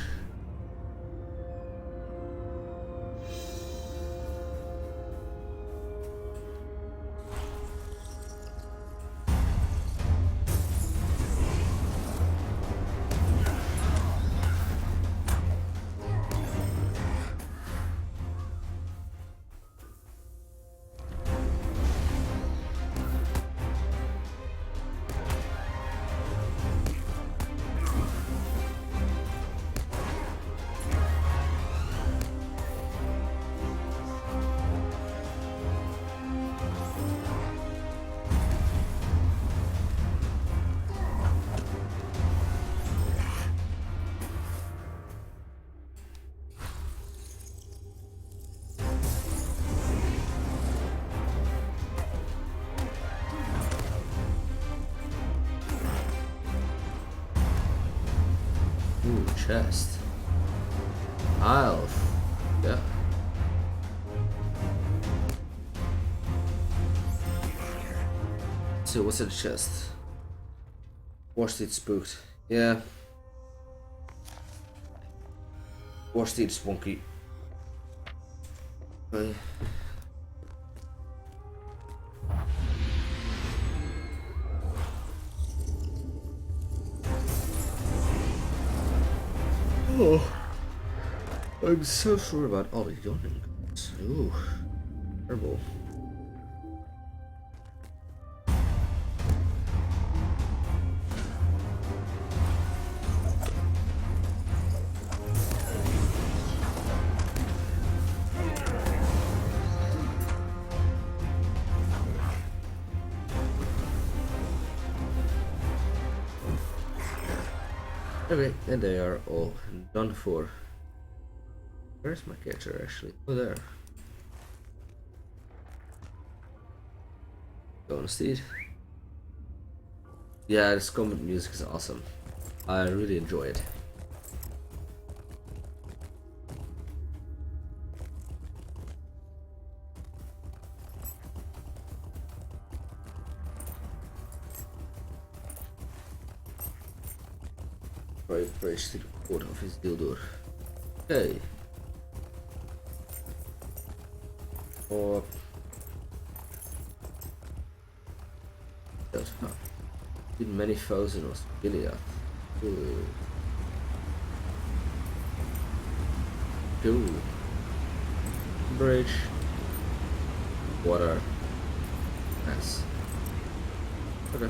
Ooh, chest. Health. Yeah. So what's in the chest? Warsteed spooked. Yeah. Warsteed is wonky. Okay. Oh, I'm so sure about all the yawning. Ooh, terrible. Okay, and they are all done for. Where's my character actually? Oh, there. Go on steed. Yeah, this combat music is awesome. I really enjoy it. Brave bridge to the court of his Dildur. Okay. Or did many foes in Australia. Ooh. Cool. Bridge. Water. Yes. Okay.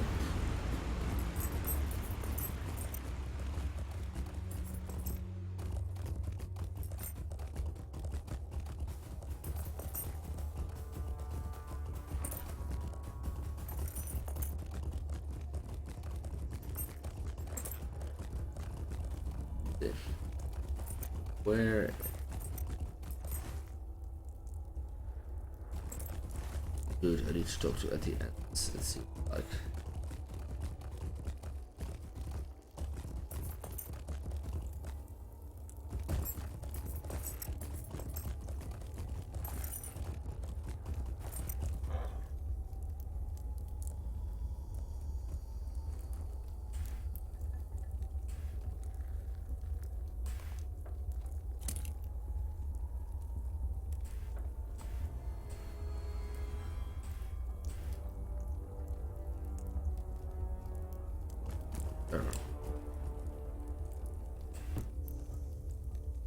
Where? Dude, I need to talk to at the end. Let's see. Like.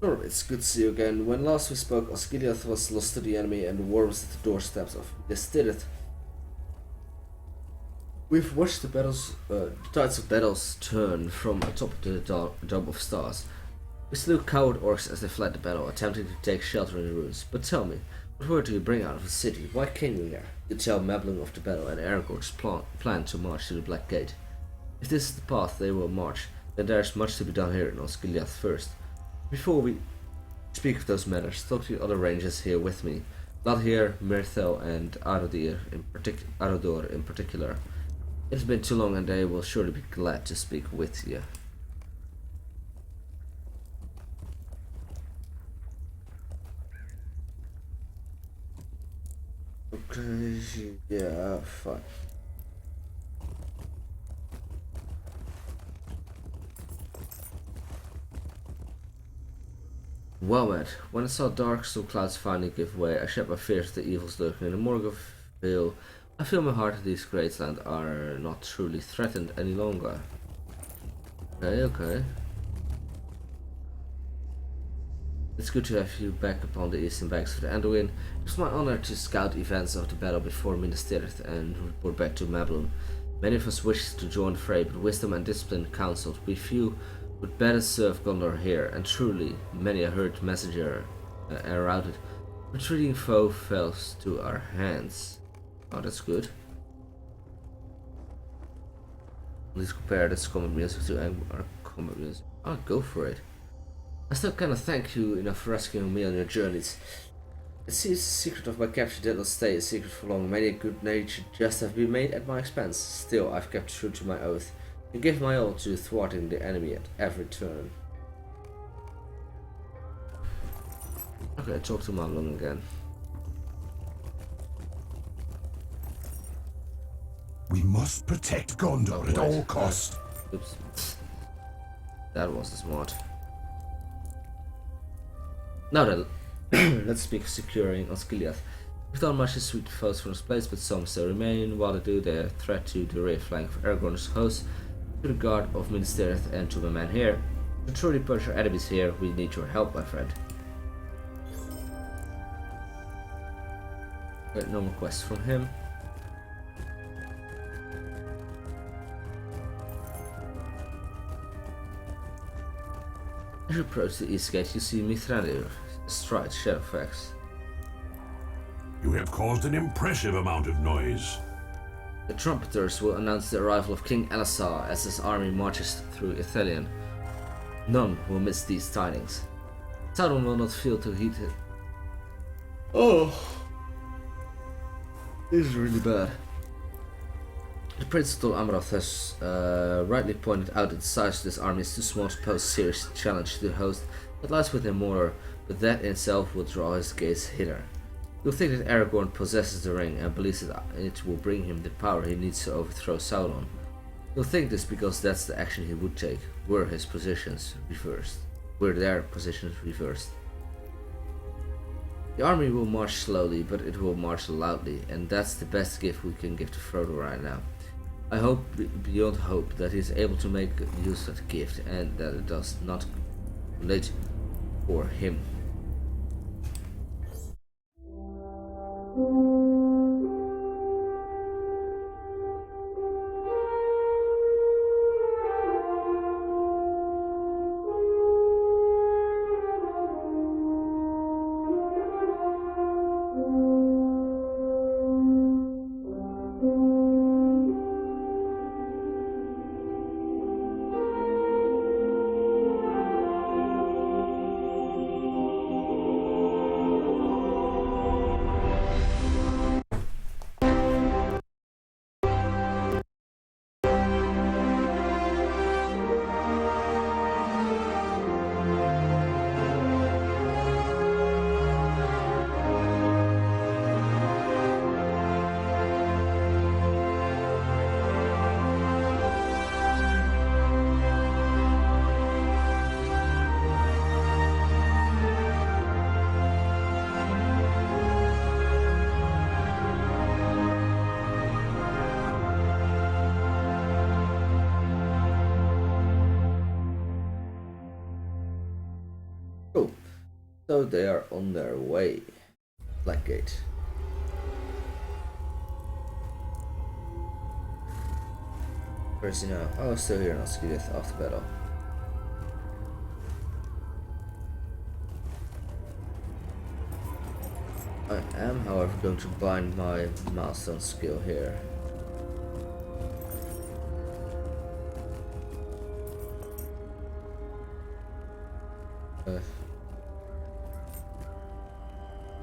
Oh, it's good to see you again. When last we spoke, Osgiliath was lost to the enemy and the war was at the doorsteps of Destirith. We've watched the tides of battles turn from atop the dome of stars. We slew coward orcs as they fled the battle, attempting to take shelter in the ruins. But tell me, what word do you bring out of the city? Why came you here? You tell Mablung of the battle and Aragorn's plan to march to the Black Gate. If this is the path they will march, then there is much to be done here in Osgiliath first. Before we speak of those matters, talk to the other rangers here with me. Ladhir, Mirthel, and Arodor in particular. It's been too long and they will surely be glad to speak with you. Okay, yeah, fine. Well met. When I saw dark storm clouds finally give way, I shed my fears of the evils lurking in the Morgul Vale. I feel my heart that these great lands are not truly threatened any longer. Okay. It's good to have you back upon the eastern banks of the Anduin. It was my honor to scout events of the battle before Minas Tirith and report back to Mablung. Many of us wished to join the fray, but wisdom and discipline counseled. We few would better serve Gondor here, and truly, many a hurt messenger routed. Retreating foe fell to our hands. Oh, that's good. Let's compare this combat music to our combat music. I'll go for it. I still cannot thank you enough for rescuing me on your journeys. It seems the secret of my capture did not stay a secret for long. Many a good-natured jest have been made at my expense. Still, I've kept true to my oath and give my all to thwarting the enemy at every turn. Okay, talk to Mablung again. We must protect Gondor at all costs. Oops. That wasn't smart. Now then, Let's speak of securing Osgiliath. We've done much to sweep the foes from this place, but some still remain. While they do, they are a threat to the rear flank of Aragorn's host, to the guard of Minas Tirith, and to my men here. To truly punish our enemies here, we need your help, my friend. No more quests from him. As you approach the east gate, you see Mithrandir astride Shadowfax. You have caused an impressive amount of noise. The trumpeters will announce the arrival of King Elisar as his army marches through Ithilien. None will miss these tidings. Sauron will not feel too heated. Oh, this is really bad. The Prince of Tol Amroth has rightly pointed out that the size of this army is too small to pose serious challenge to the host that lies within Mordor, but that in itself will draw his gaze hither. You'll think that Aragorn possesses the ring and believes that it will bring him the power he needs to overthrow Sauron. You'll think this because that's the action he would take, were their positions reversed. The army will march slowly, but it will march loudly, and that's the best gift we can give to Frodo right now. I hope beyond hope that he is able to make use of the gift and that it does not late for him. Oh, so they are on their way. Blackgate. Where is he now? Oh, still here in Osgiliath after battle. I am, however, going to bind my milestone skill here.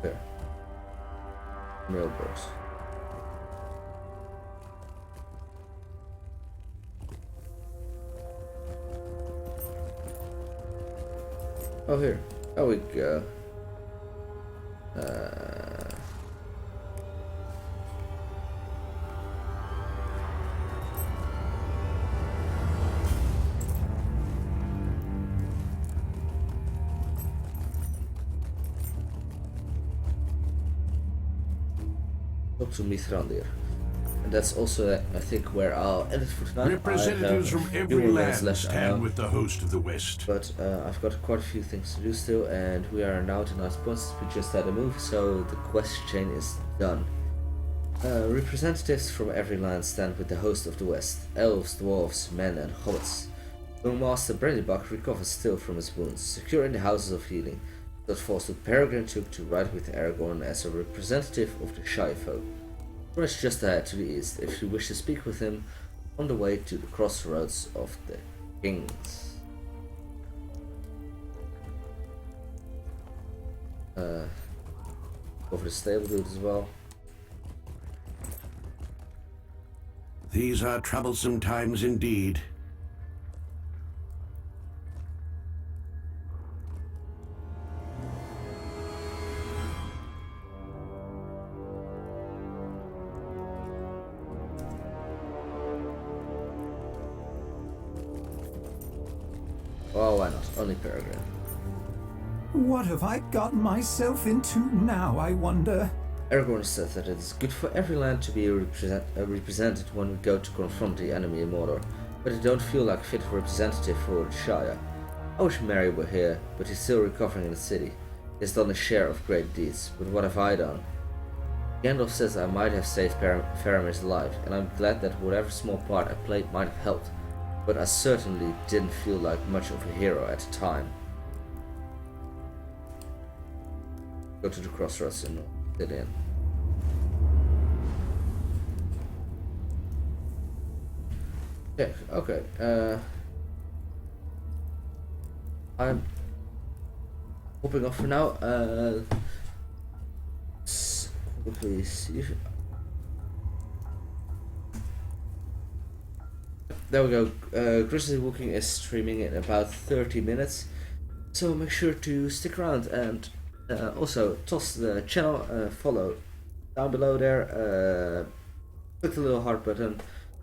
There. Mailbox. Oh, here. Oh, we go. Talk to Mithrandir. And that's also, I think, where I'll end it for tonight. Representatives from every land stand with the host of the West. But I've got quite a few things to do still, and we are now to nice points. We just had a move, so the quest chain is done. Representatives from every land stand with the host of the West. Elves, dwarves, men, and hobbits. Young Master Brandybuck recovers still from his wounds, secure in the houses of healing. That falls to Peregrine took to ride with Aragorn as a representative of the Shy folk. Rush just ahead to the east if you wish to speak with him on the way to the crossroads of the kings. Over the stable route as well. These are troublesome times indeed. Oh, why not? Only Peregrine. What have I gotten myself into now, I wonder? Aragorn said that it is good for every land to be represented when we go to confront the enemy in Mordor, but I don't feel like a fit representative for the Shire. I wish Merry were here, but he's still recovering in the city. He has done his share of great deeds, but what have I done? Gandalf says I might have saved Faramir's life, and I'm glad that whatever small part I played might have helped, but I certainly didn't feel like much of a hero at the time. Go to the crossroads and get in. Okay, I'm hopping off for now. Quickly see if... There we go. Grizzly Walking is streaming in about 30 minutes, so make sure to stick around and also toss the channel follow down below there. Click the little heart button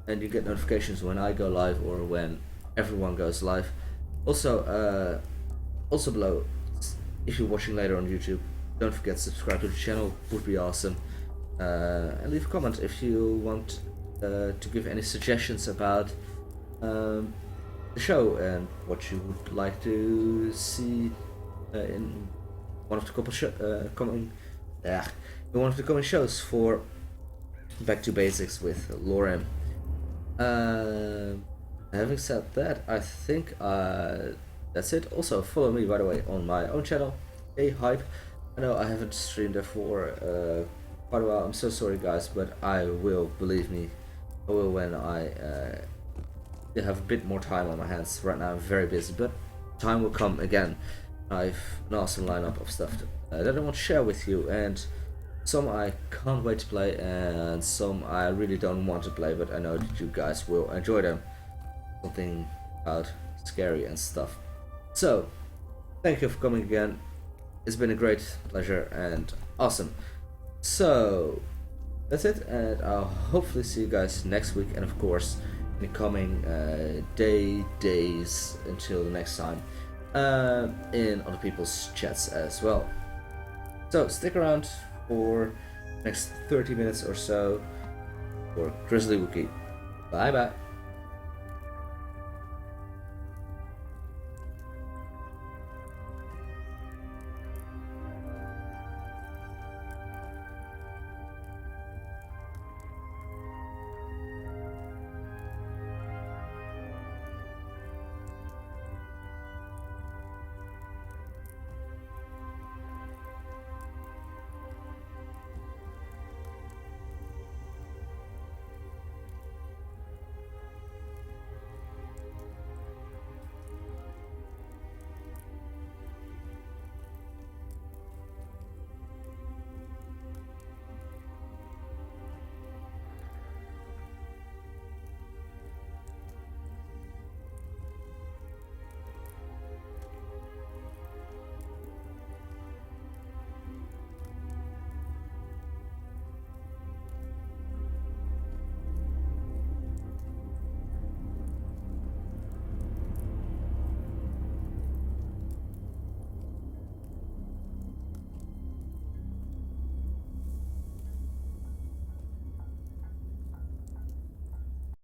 and you get notifications when I go live or when everyone goes live. Also below, if you're watching later on YouTube, don't forget to subscribe to the channel, would be awesome. And leave a comment if you want to give any suggestions about the show and what you would like to see in one of the coming shows for Back to Basics with Lorim. Having said that, I think that's it. Also, follow me, by the way, on my own channel, Hype. I know I haven't streamed there for quite a while. I'm so sorry, guys, but I will, believe me, I will when I have a bit more time on my hands. Right now I'm very busy, but time will come again. I've an awesome lineup of stuff that I want to share with you, and some I can't wait to play, and some I really don't want to play, but I know that you guys will enjoy them. Something about scary and stuff. So, thank you for coming again. It's been a great pleasure and awesome. So, that's it, and I'll hopefully see you guys next week, and of course, in the coming days until the next time, in other people's chats as well. So, stick around for the next 30 minutes or so for Grizzly Wookie. Bye bye.